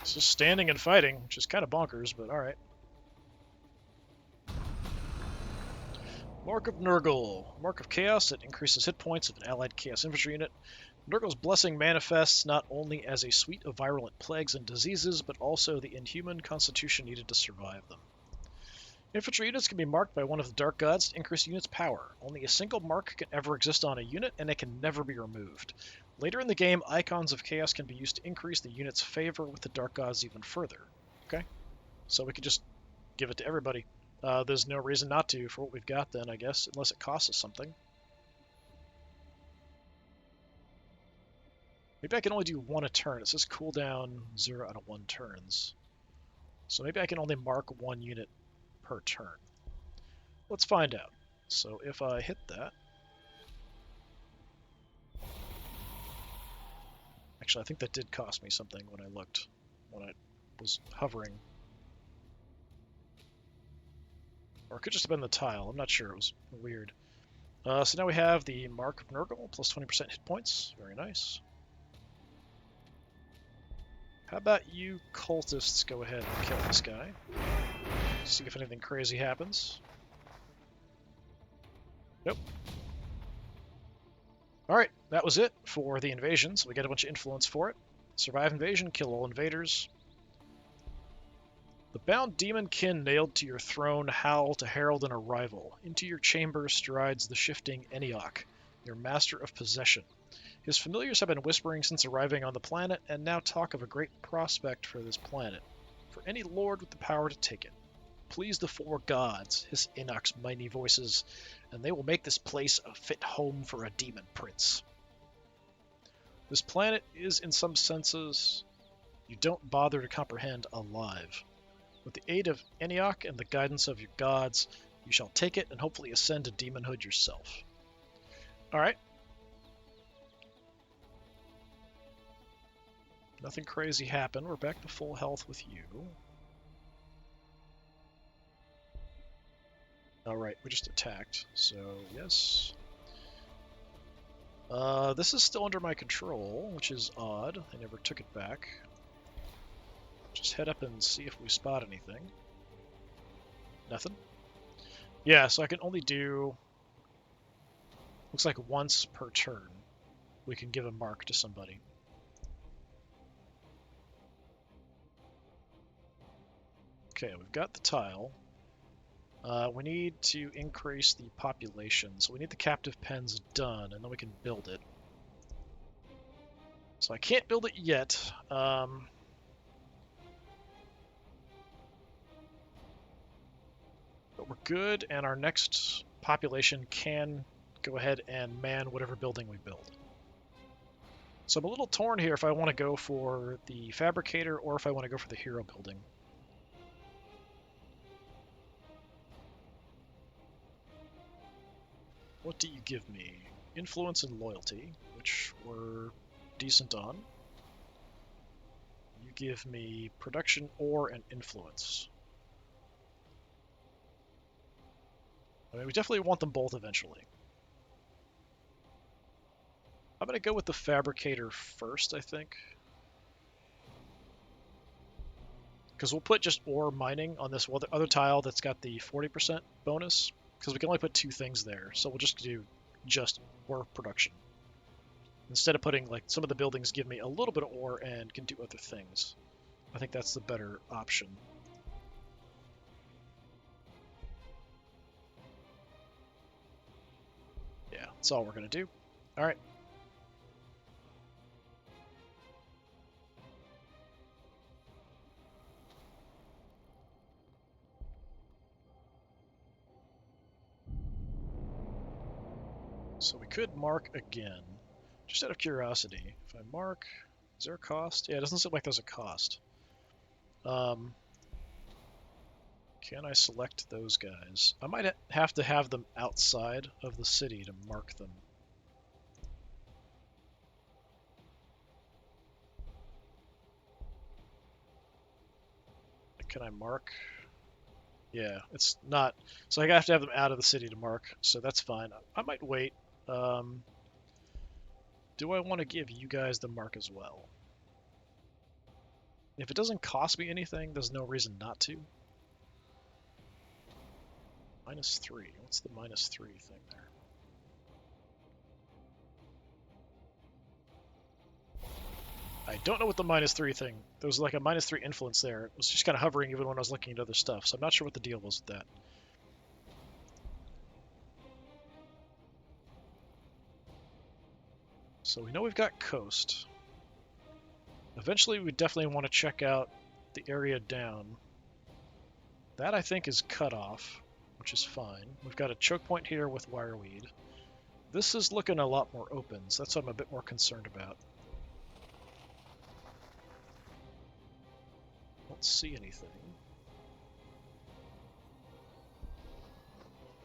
It's just standing and fighting, which is kind of bonkers, but alright. Mark of Nurgle. Mark of Chaos that increases hit points of an allied Chaos Infantry unit. Nurgle's blessing manifests not only as a suite of virulent plagues and diseases, but also the inhuman constitution needed to survive them. Infantry units can be marked by one of the Dark Gods to increase the unit's power. Only a single mark can ever exist on a unit, and it can never be removed. Later in the game, icons of chaos can be used to increase the unit's favor with the Dark Gods even further. Okay? So we could just give it to everybody. There's no reason not to for what we've got then, I guess, unless it costs us something. Maybe I can only do 1 a turn. It says cooldown 0 out of 1 turns. So maybe I can only mark 1 unit per turn. Let's find out. So if I hit that... Actually, I think that did cost me something when I looked, when I was hovering. Or it could just have been the tile. I'm not sure. It was weird. So now we have the Mark of Nurgle, plus 20% hit points. Very nice. How about you cultists go ahead and kill this guy? See if anything crazy happens. Nope. Alright, that was it for the invasion, so we get a bunch of influence for it. Survive invasion, kill all invaders. The bound demon kin nailed to your throne howl to herald an arrival. Into your chamber strides the shifting Eniok, your master of possession. His familiars have been whispering since arriving on the planet, and now talk of a great prospect for this planet, for any lord with the power to take it. Please the four gods, hiss Enoch's mighty voices, and they will make this place a fit home for a demon prince. This planet is, in some senses, you don't bother to comprehend, alive. With the aid of Eniok and the guidance of your gods, you shall take it and hopefully ascend to demonhood yourself. Alright. Nothing crazy happened. We're back to full health with you. Alright, we just attacked, so yes. This is still under my control, which is odd. I never took it back. Just head up and see if we spot anything. Nothing? Yeah, so I can only do... Looks like once per turn we can give a mark to somebody. Okay, we've got the tile. We need to increase the population, so we need the captive pens done, and then we can build it. So I can't build it yet. But we're good, and our next population can go ahead and man whatever building we build. So I'm a little torn here if I want to go for the fabricator or if I want to go for the hero building. What do you give me? Influence and loyalty, which we're decent on. You give me production, ore, and influence. I mean, we definitely want them both eventually. I'm going to go with the fabricator first, I think. Because we'll put just ore mining on this other tile that's got the 40% bonus. Because we can only put two things there, so we'll just do just ore production. Instead of putting, like, some of the buildings give me a little bit of ore and can do other things. I think that's the better option. Yeah, that's all we're going to do. Alright. So we could mark again, just out of curiosity. If I mark, is there a cost? Yeah, it doesn't seem like there's a cost. Can I select those guys? I might have to have them outside of the city to mark them. Can I mark? Yeah, it's not. So I have to have them out of the city to mark, so that's fine. I might wait. Do I want to give you guys the mark as well? If it doesn't cost me anything, there's no reason not to. -3. What's the -3 thing there? I don't know what the -3 thing. There was like a -3 influence there. It was just kind of hovering even when I was looking at other stuff, so I'm not sure what the deal was with that. So we know we've got coast. Eventually we definitely want to check out the area down. That I think is cut off, which is fine. We've got a choke point here with wireweed. This is looking a lot more open, so that's what I'm a bit more concerned about. Don't see anything.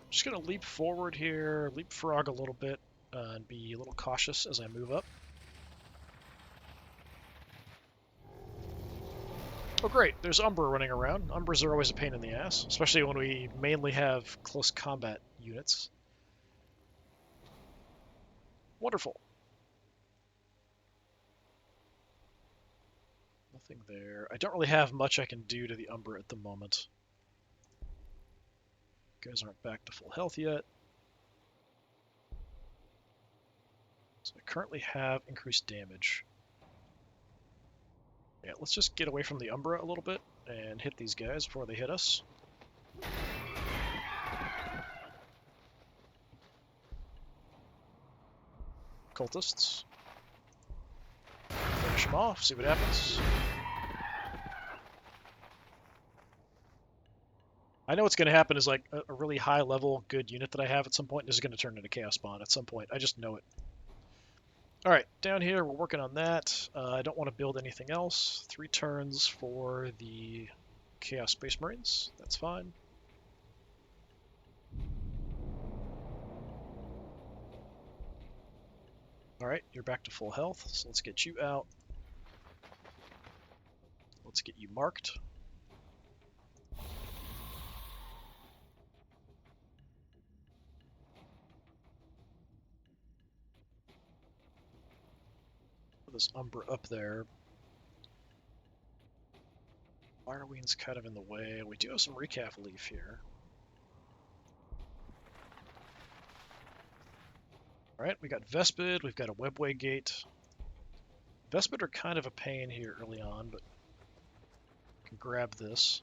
I'm just going to leap forward here, leapfrog a little bit, and be a little cautious as I move up. Oh great, there's Umbra running around. Umbras are always a pain in the ass, especially when we mainly have close combat units. Wonderful. Nothing there. I don't really have much I can do to the Umbra at the moment. You guys aren't back to full health yet. So I currently have increased damage. Yeah, let's just get away from the Umbra a little bit and hit these guys before they hit us. Cultists. Finish them off, see what happens. I know what's going to happen is like a really high level good unit that I have at some point is going to turn into Chaos Spawn at some point. I just know it. Alright, down here we're working on that. I don't want to build anything else. 3 turns for the Chaos Space Marines. That's fine. Alright, you're back to full health, so let's get you out. Let's get you marked. Put this Umbra up there. Firewing's kind of in the way. We do have some recap leaf here. Alright, we got Vespid, we've got a Webway Gate. Vespid are kind of a pain here early on, but I can grab this.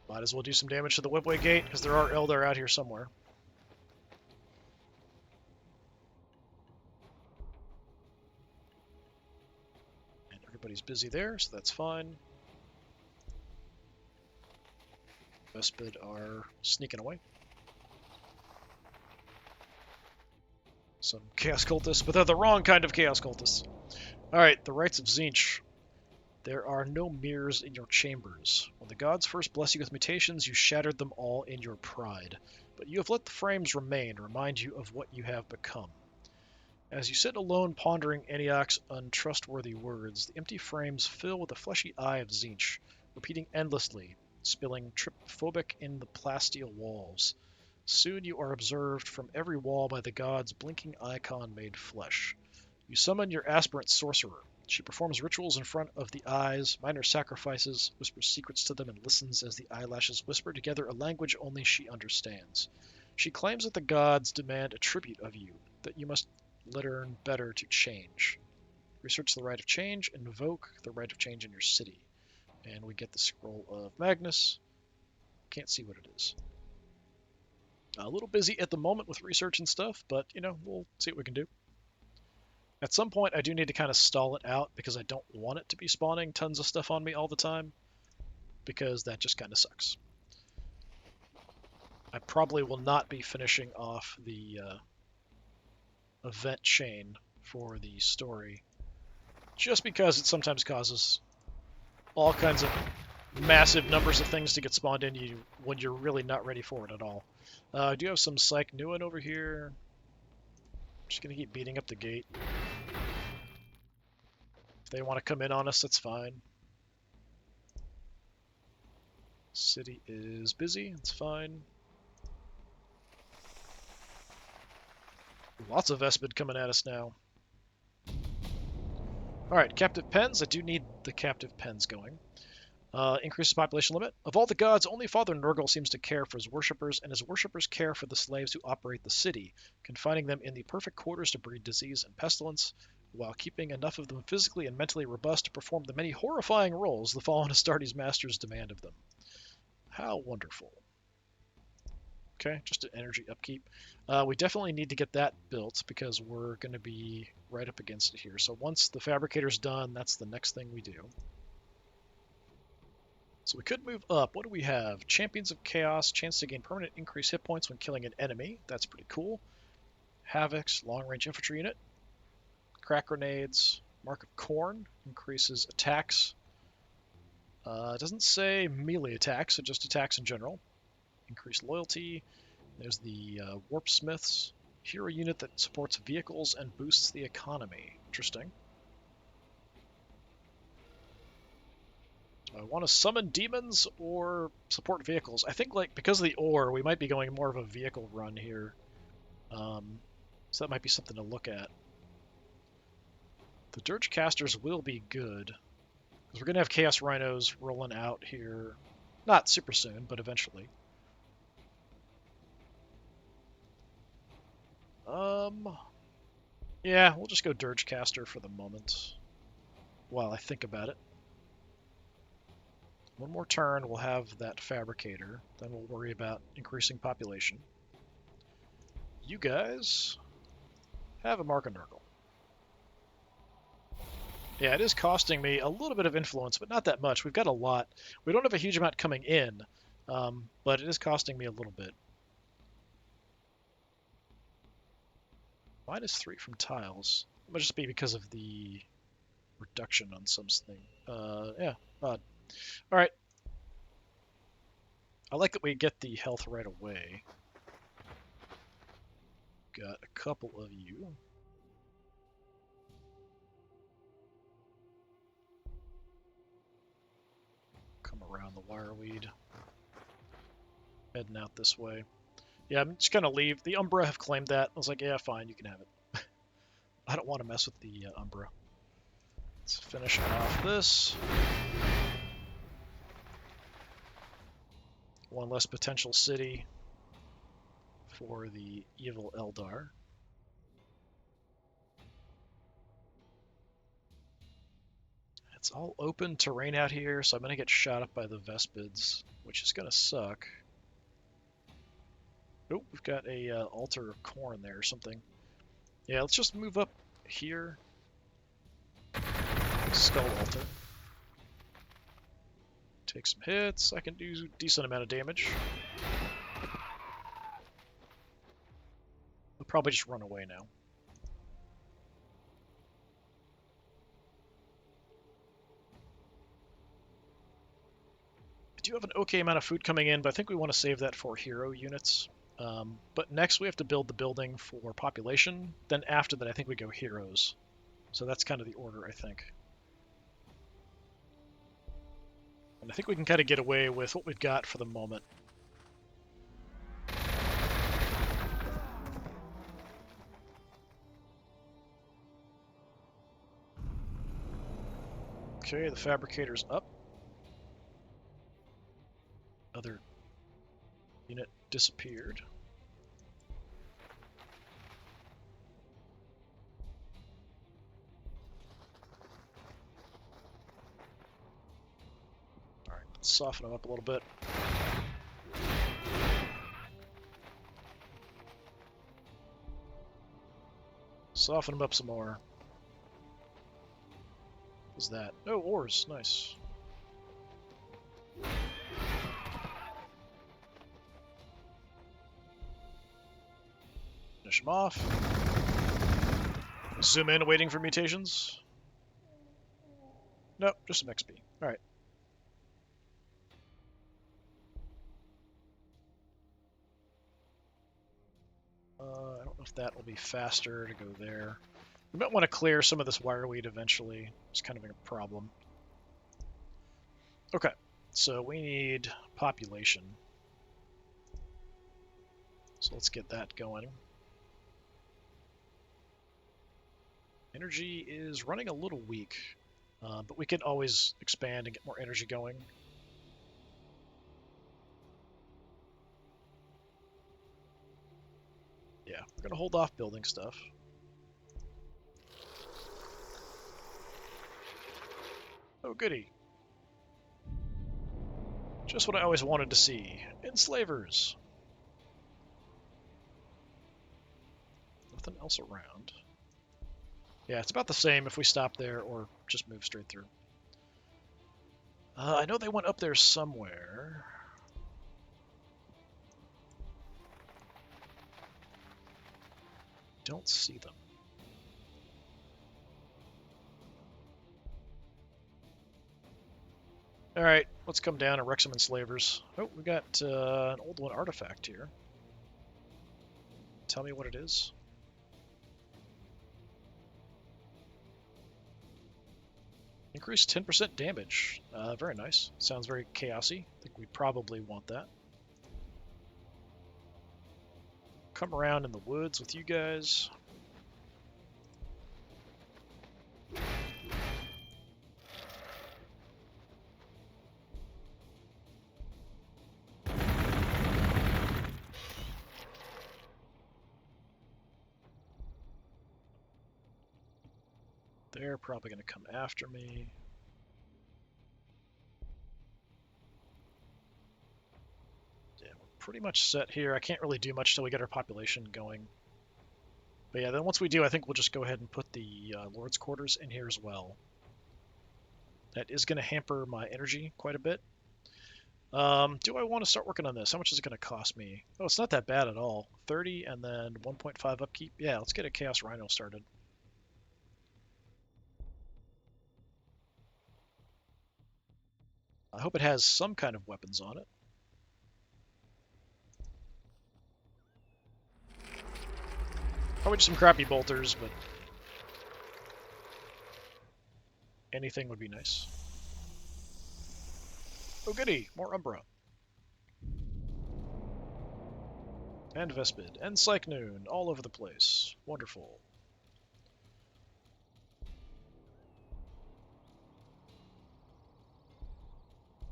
Might as well do some damage to the Webway Gate, because there are Eldar out here somewhere. And everybody's busy there, so that's fine. Vespid are sneaking away. Some Chaos Cultists, but they're the wrong kind of Chaos Cultists. Alright, the Rites of Tzeentch. There are no mirrors in your chambers. When the gods first blessed you with mutations, you shattered them all in your pride. But you have let the frames remain, remind you of what you have become. As you sit alone pondering Antioch's untrustworthy words, the empty frames fill with the fleshy eye of Tzeentch, repeating endlessly, spilling trypophobic in the plasteel walls. Soon you are observed from every wall by the god's blinking icon made flesh. You summon your aspirant sorcerer. She performs rituals in front of the eyes, minor sacrifices, whispers secrets to them, and listens as the eyelashes whisper together a language only she understands. She claims that the gods demand a tribute of you, that you must learn better to change. Research the rite of change, invoke the rite of change in your city. And we get the Scroll of Magnus. Can't see what it is. A little busy at the moment with research and stuff, but, you know, we'll see what we can do. At some point, I do need to kind of stall it out because I don't want it to be spawning tons of stuff on me all the time, because that just kind of sucks. I probably will not be finishing off the event chain for the story, just because it sometimes causes all kinds of massive numbers of things to get spawned in you when you're really not ready for it at all. I do have some Psych Nuin over here. Just going to keep beating up the gate. If they want to come in on us, that's fine. City is busy, it's fine. Lots of Vespid coming at us now. Alright, captive pens. I do need the captive pens going. Increases population limit. Of all the gods, only Father Nurgle seems to care for his worshippers, and his worshippers care for the slaves who operate the city, confining them in the perfect quarters to breed disease and pestilence, while keeping enough of them physically and mentally robust to perform the many horrifying roles the fallen Astartes masters demand of them. How wonderful. Okay, just an energy upkeep. We definitely need to get that built because we're going to be right up against it here. So once the fabricator's done, that's the next thing we do. So we could move up. What do we have? Champions of Chaos, chance to gain permanent increased hit points when killing an enemy. That's pretty cool. Havoc's long-range infantry unit. Crack grenades. Mark of Corn increases attacks. Doesn't say melee attacks, so just attacks in general. Increased loyalty. There's the Warp Smiths. Hero unit that supports vehicles and boosts the economy. Interesting. Do I want to summon demons or support vehicles? I think, like, because of the ore, we might be going more of a vehicle run here. So that might be something to look at. The Dirge Casters will be good, because we're going to have Chaos Rhinos rolling out here. Not super soon, but eventually. Yeah, we'll just go Dirge Caster for the moment, while I think about it. One more turn, we'll have that Fabricator. Then we'll worry about increasing population. You guys have a Mark and Nurgle. Yeah, it is costing me a little bit of influence, but not that much. We've got a lot. We don't have a huge amount coming in, but it is costing me a little bit. -3 from tiles. It might just be because of the reduction on something. Yeah, odd. All right. I like that we get the health right away. Got a couple of you. Come around the wireweed. Heading out this way. Yeah, I'm just gonna leave. The Umbra have claimed that. I was like, yeah, fine, you can have it. I don't want to mess with the Umbra. Let's finish off this. One less potential city for the evil Eldar. It's all open terrain out here, so I'm going to get shot up by the Vespids, which is going to suck. Oh, we've got a altar of corn there or something. Yeah, let's just move up here. Skull altar. Take some hits. I can do a decent amount of damage. We'll probably just run away now. I do have an okay amount of food coming in, but I think we want to save that for hero units. But next we have to build the building for population. Then after that, I think we go heroes. So that's kind of the order, I think. And I think we can kind of get away with what we've got for the moment. Okay, the Fabricator's up. Other unit disappeared. Alright, let's soften them up a little bit. Soften them up some more. What's that? Oh, ores. Nice. Finish them off. Zoom in, waiting for mutations. Nope, just some XP. Alright. I don't know if that will be faster to go there. We might want to clear some of this wireweed eventually. It's kind of a problem. Okay, so we need population. So let's get that going. Energy is running a little weak, but we can always expand and get more energy going. Yeah, we're going to hold off building stuff. Oh, goody. Just what I always wanted to see. Enslavers. Nothing else around. Yeah, it's about the same if we stop there or just move straight through. I know they went up there somewhere. Don't see them. Alright, let's come down and wreck some enslavers. Oh, we got an old one artifact here. Tell me what it is. Increase 10% damage. Very nice. Sounds very chaosy. I think we probably want that. Come around in the woods with you guys. They're probably going to come after me. Yeah, we're pretty much set here. I can't really do much till we get our population going. But yeah, then once we do, I think we'll just go ahead and put the Lord's Quarters in here as well. That is going to hamper my energy quite a bit. Do I want to start working on this? How much is it going to cost me? Oh, it's not that bad at all. 30 and then 1.5 upkeep. Yeah, let's get a Chaos Rhino started. I hope it has some kind of weapons on it. Probably just some crappy bolters, but anything would be nice. Oh goody, more Umbra. And Vespid, and Cycnoon, all over the place. Wonderful.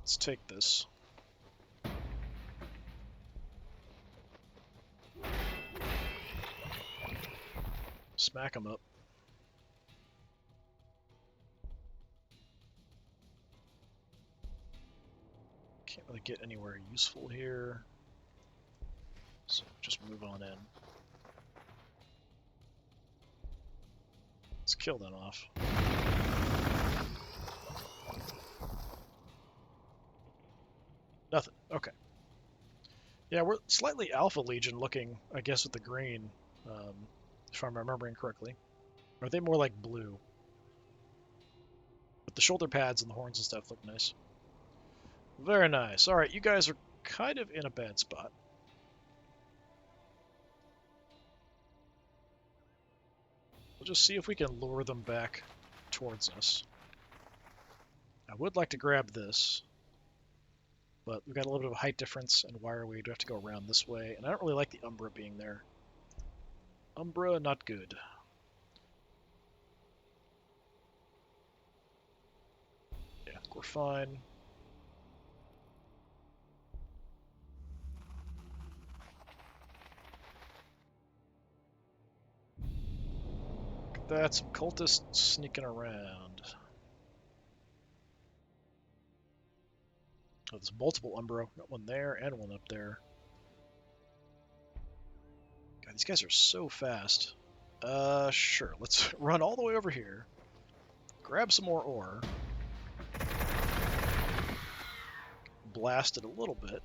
Let's take this. Smack them up. Can't really get anywhere useful here. So just move on in. Let's kill them off. Nothing. Okay. Yeah, we're slightly Alpha Legion looking, I guess, with the green, if I'm remembering correctly. Or are they more like blue? But the shoulder pads and the horns and stuff look nice. Very nice. Alright, you guys are kind of in a bad spot. We'll just see if we can lure them back towards us. I would like to grab this, but we've got a little bit of a height difference, and why are we? Do we have to go around this way? And I don't really like the Umbra being there. Umbra, not good. Yeah, I think we're fine. Look at that, some cultists sneaking around. Oh, there's multiple Umbra. Got one there and one up there. God, these guys are so fast. Sure. Let's run all the way over here. Grab some more ore. Blast it a little bit.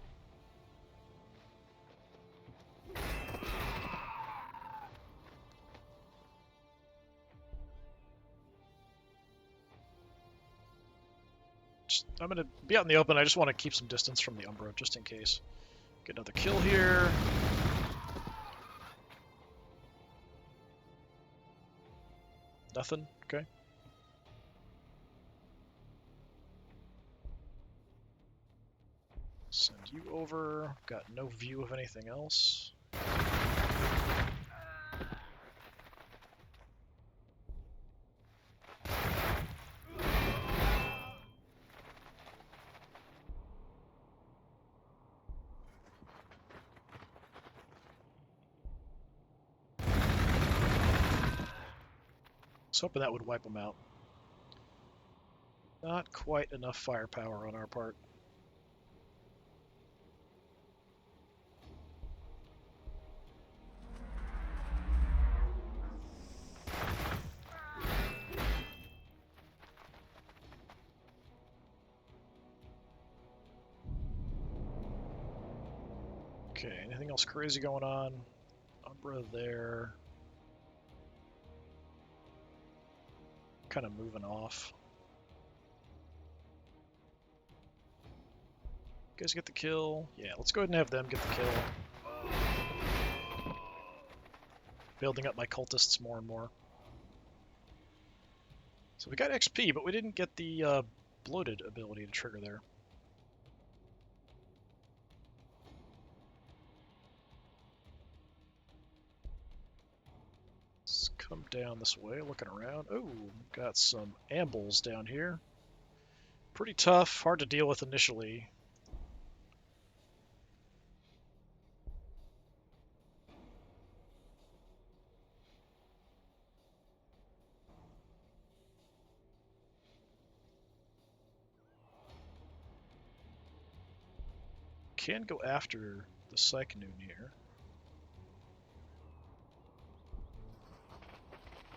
I'm going to be out in the open. I just want to keep some distance from the Umbra, just in case. Get another kill here. Nothing? Okay. Send you over. Got no view of anything else. I was hoping that would wipe them out. Not quite enough firepower on our part. Okay, anything else crazy going on? Umbra there. Kind of moving off. You guys get the kill? Yeah, let's go ahead and have them get the kill. Building up my cultists more and more. So we got XP, but we didn't get the bloated ability to trigger there. Let's come down this way, looking around. Oh, got some ambles down here. Pretty tough, hard to deal with initially. can go after the Psychnoon here.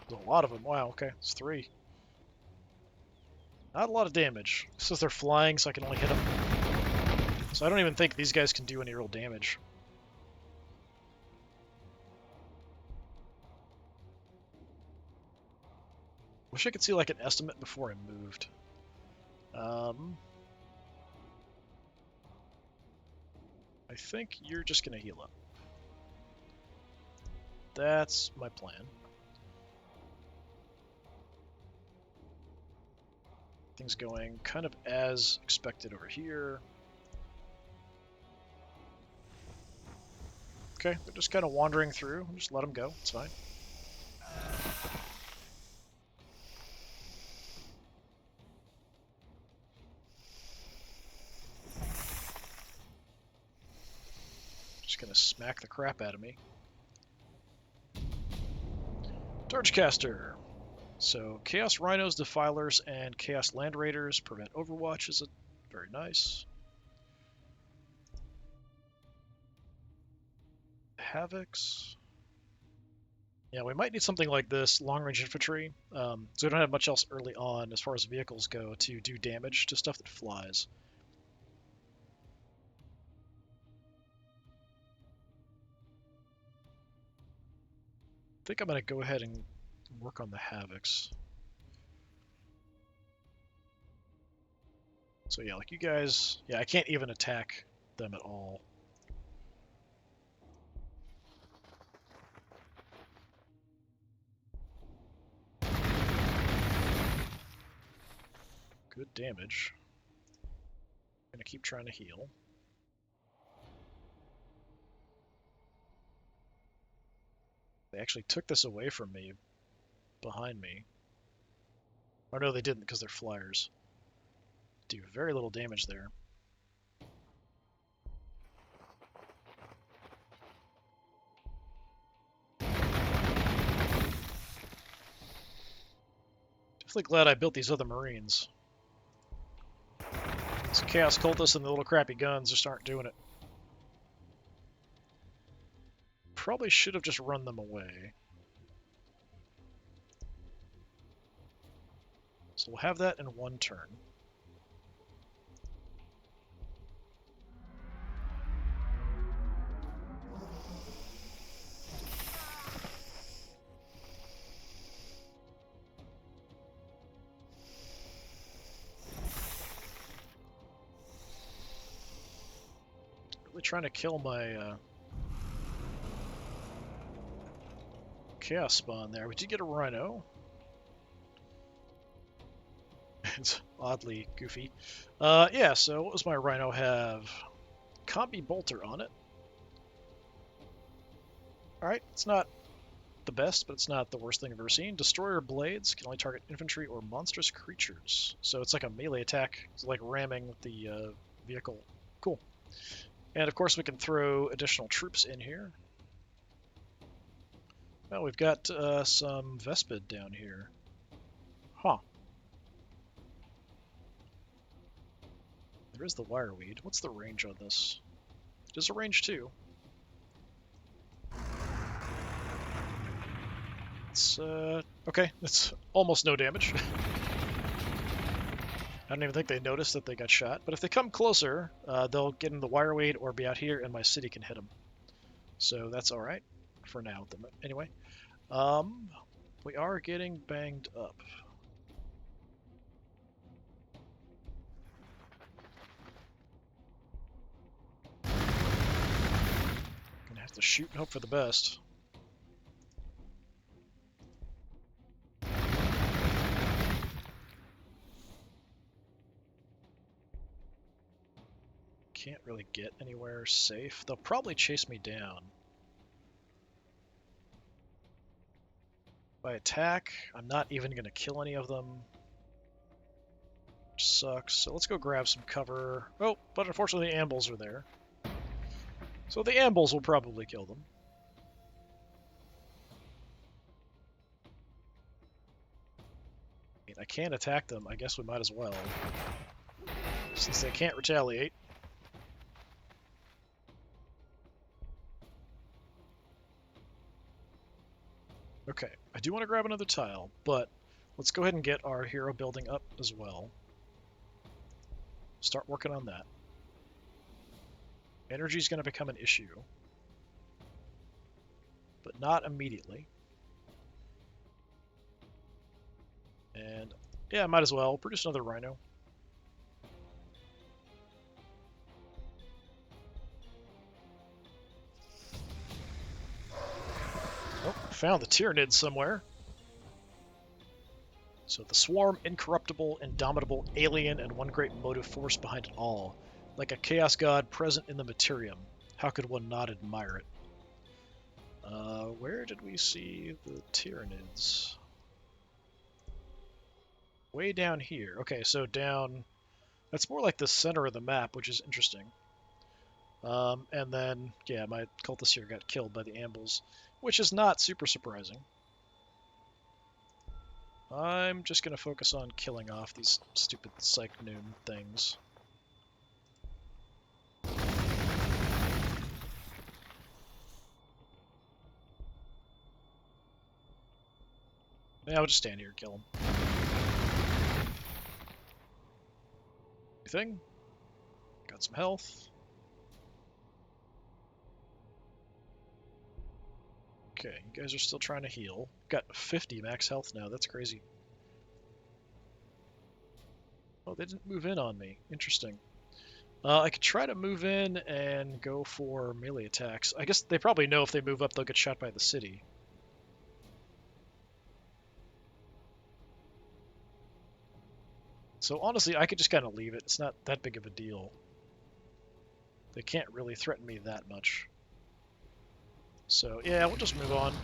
There's a lot of them. Wow, okay, it's 3. Not a lot of damage. It says they're flying, so I can only hit them. So I don't even think these guys can do any real damage. Wish I could see like an estimate before I moved. I think you're just gonna heal up. That's my plan. Things going kind of as expected over here. Okay, they're just kind of wandering through. Just let them go. It's fine. Just gonna smack the crap out of me. Torchcaster. So Chaos Rhinos, Defilers, and Chaos Land Raiders prevent Overwatch is very nice. Havocs. Yeah, we might need something like this, long-range infantry. So we don't have much else early on as far as vehicles go to do damage to stuff that flies. I think I'm going to go ahead and work on the Havocs. So yeah, like you guys, yeah, I can't even attack them at all. Good damage. Gonna keep trying to heal. They actually took this away from me, behind me. Or no, they didn't because they're flyers. Do very little damage there. Definitely glad I built these other Marines. These Chaos Cultists and the little crappy guns just aren't doing it. Probably should have just run them away. So we'll have that in one turn. Really trying to kill my Chaos spawn there. We did get a Rhino. It's oddly goofy. Yeah, so what was my Rhino have? Combi Bolter on it. Alright, it's not the best, but it's not the worst thing I've ever seen. Destroyer Blades can only target infantry or monstrous creatures. So it's like a melee attack. It's like ramming with the vehicle. Cool. And of course we can throw additional troops in here. Well, we've got some Vespid down here. Huh. There is the Wireweed. What's the range on this? It is a range 2. It's, okay, it's almost no damage. I don't even think they noticed that they got shot, but if they come closer, they'll get in the Wireweed or be out here and my city can hit them. So that's alright for now. Anyway, we are getting banged up. Gonna have to shoot and hope for the best. Can't really get anywhere safe. They'll probably chase me down. If I attack, I'm not even going to kill any of them. Which sucks. So let's go grab some cover. Oh, but unfortunately the ambles are there. So the ambles will probably kill them. I can't attack them. I guess we might as well. Since they can't retaliate. Okay, I do want to grab another tile, but let's go ahead and get our hero building up as well. Start working on that. Energy is going to become an issue, but not immediately. And yeah, might as well produce another rhino. Oh, found the Tyranids somewhere. So the swarm, incorruptible, indomitable, alien, and one great motive force behind it all. Like a chaos god present in the materium. How could one not admire it? Where did we see the Tyranids? Way down here. Okay, so down... That's more like the center of the map, which is interesting. And then, yeah, my cultist here got killed by the ambles, which is not super surprising. I'm just going to focus on killing off these stupid Psych Noon things. Yeah, I'll just stand here and kill them. Anything? Got some health. Okay, you guys are still trying to heal. Got 50 max health now, that's crazy. Oh, they didn't move in on me. Interesting. I could try to move in and go for melee attacks. I guess they probably know if they move up, they'll get shot by the city. So honestly, I could just kind of leave it. It's not that big of a deal. They can't really threaten me that much. So yeah, we'll just move on.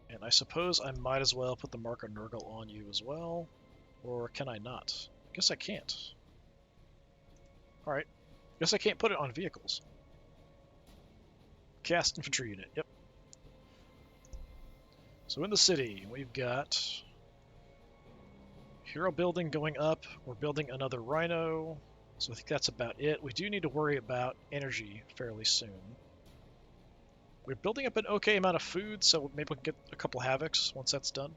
And I suppose I might as well put the Mark of Nurgle on you as well. Or can I not? I guess I can't. Alright. Guess I can't put it on vehicles. Cast infantry unit, yep. So in the city, we've got hero building going up. We're building another rhino. So I think that's about it. We do need to worry about energy fairly soon. We're building up an okay amount of food, so maybe we can get a couple havocs once that's done.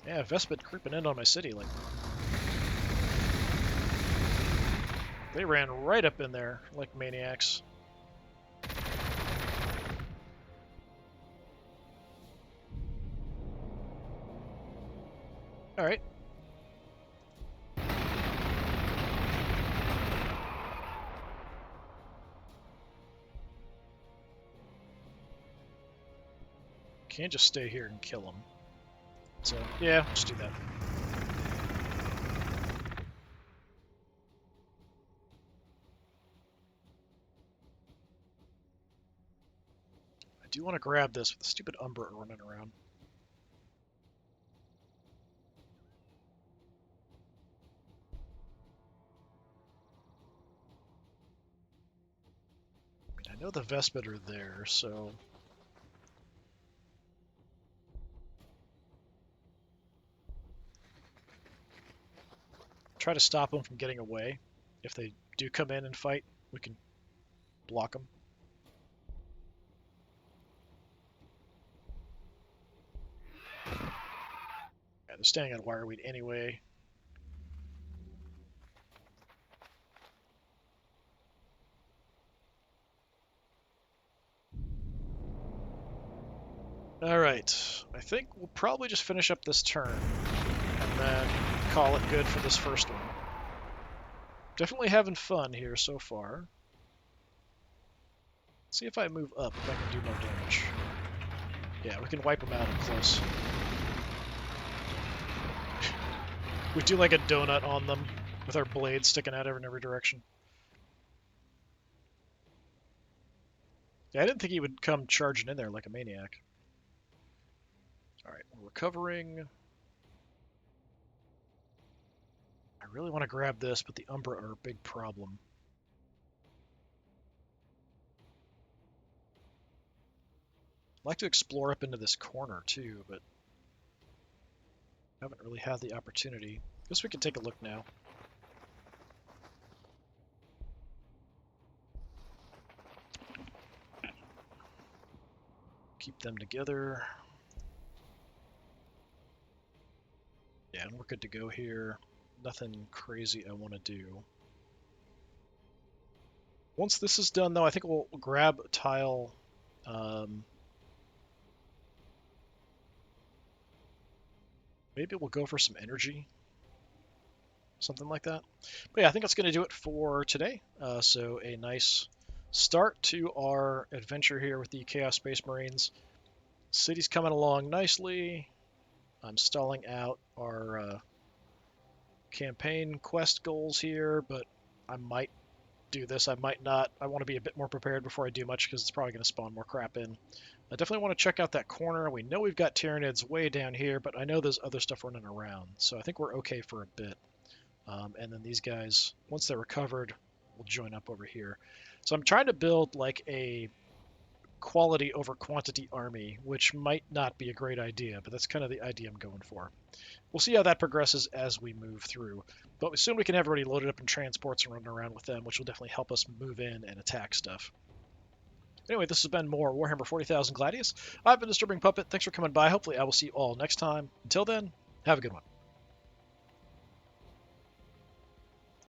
Yeah, Vespid creeping in on my city, like... They ran right up in there like maniacs. Alright. Can't just stay here and kill them. So, yeah, just do that. I do want to grab this with the stupid Umbra running around. I know the Vespid are there, so... Try to stop them from getting away. If they do come in and fight, we can block them. Yeah, they're standing on wireweed anyway. Alright, I think we'll probably just finish up this turn and then call it good for this first one. Definitely having fun here so far. Let's see if I move up, if I can do more damage. Yeah, we can wipe them out up close. We do like a donut on them with our blades sticking out in every direction. Yeah, I didn't think he would come charging in there like a maniac. Alright, we're recovering. I really want to grab this, but the Umbra are a big problem. I'd like to explore up into this corner too, but haven't really had the opportunity. Guess we can take a look now. Keep them together. Yeah, and we're good to go here. Nothing crazy I want to do. Once this is done, though, I think we'll grab a tile. Maybe we'll go for some energy. Something like that. But yeah, I think that's going to do it for today. So a nice start to our adventure here with the Chaos Space Marines. City's coming along nicely. I'm stalling out our campaign quest goals here, but I might do this. I might not. I want to be a bit more prepared before I do much because it's probably going to spawn more crap in. I definitely want to check out that corner. We know we've got Tyranids way down here, but I know there's other stuff running around. So I think we're okay for a bit. And then these guys, once they're recovered, will join up over here. So I'm trying to build like a quality over quantity army, which might not be a great idea, but that's kind of the idea I'm going for. We'll see how that progresses as we move through. But soon we can have everybody loaded up in transports and running around with them, which will definitely help us move in and attack stuff. Anyway, this has been more Warhammer 40,000 Gladius. I've been Disturbing Puppet. Thanks for coming by. Hopefully I will see you all next time. Until then, have a good one.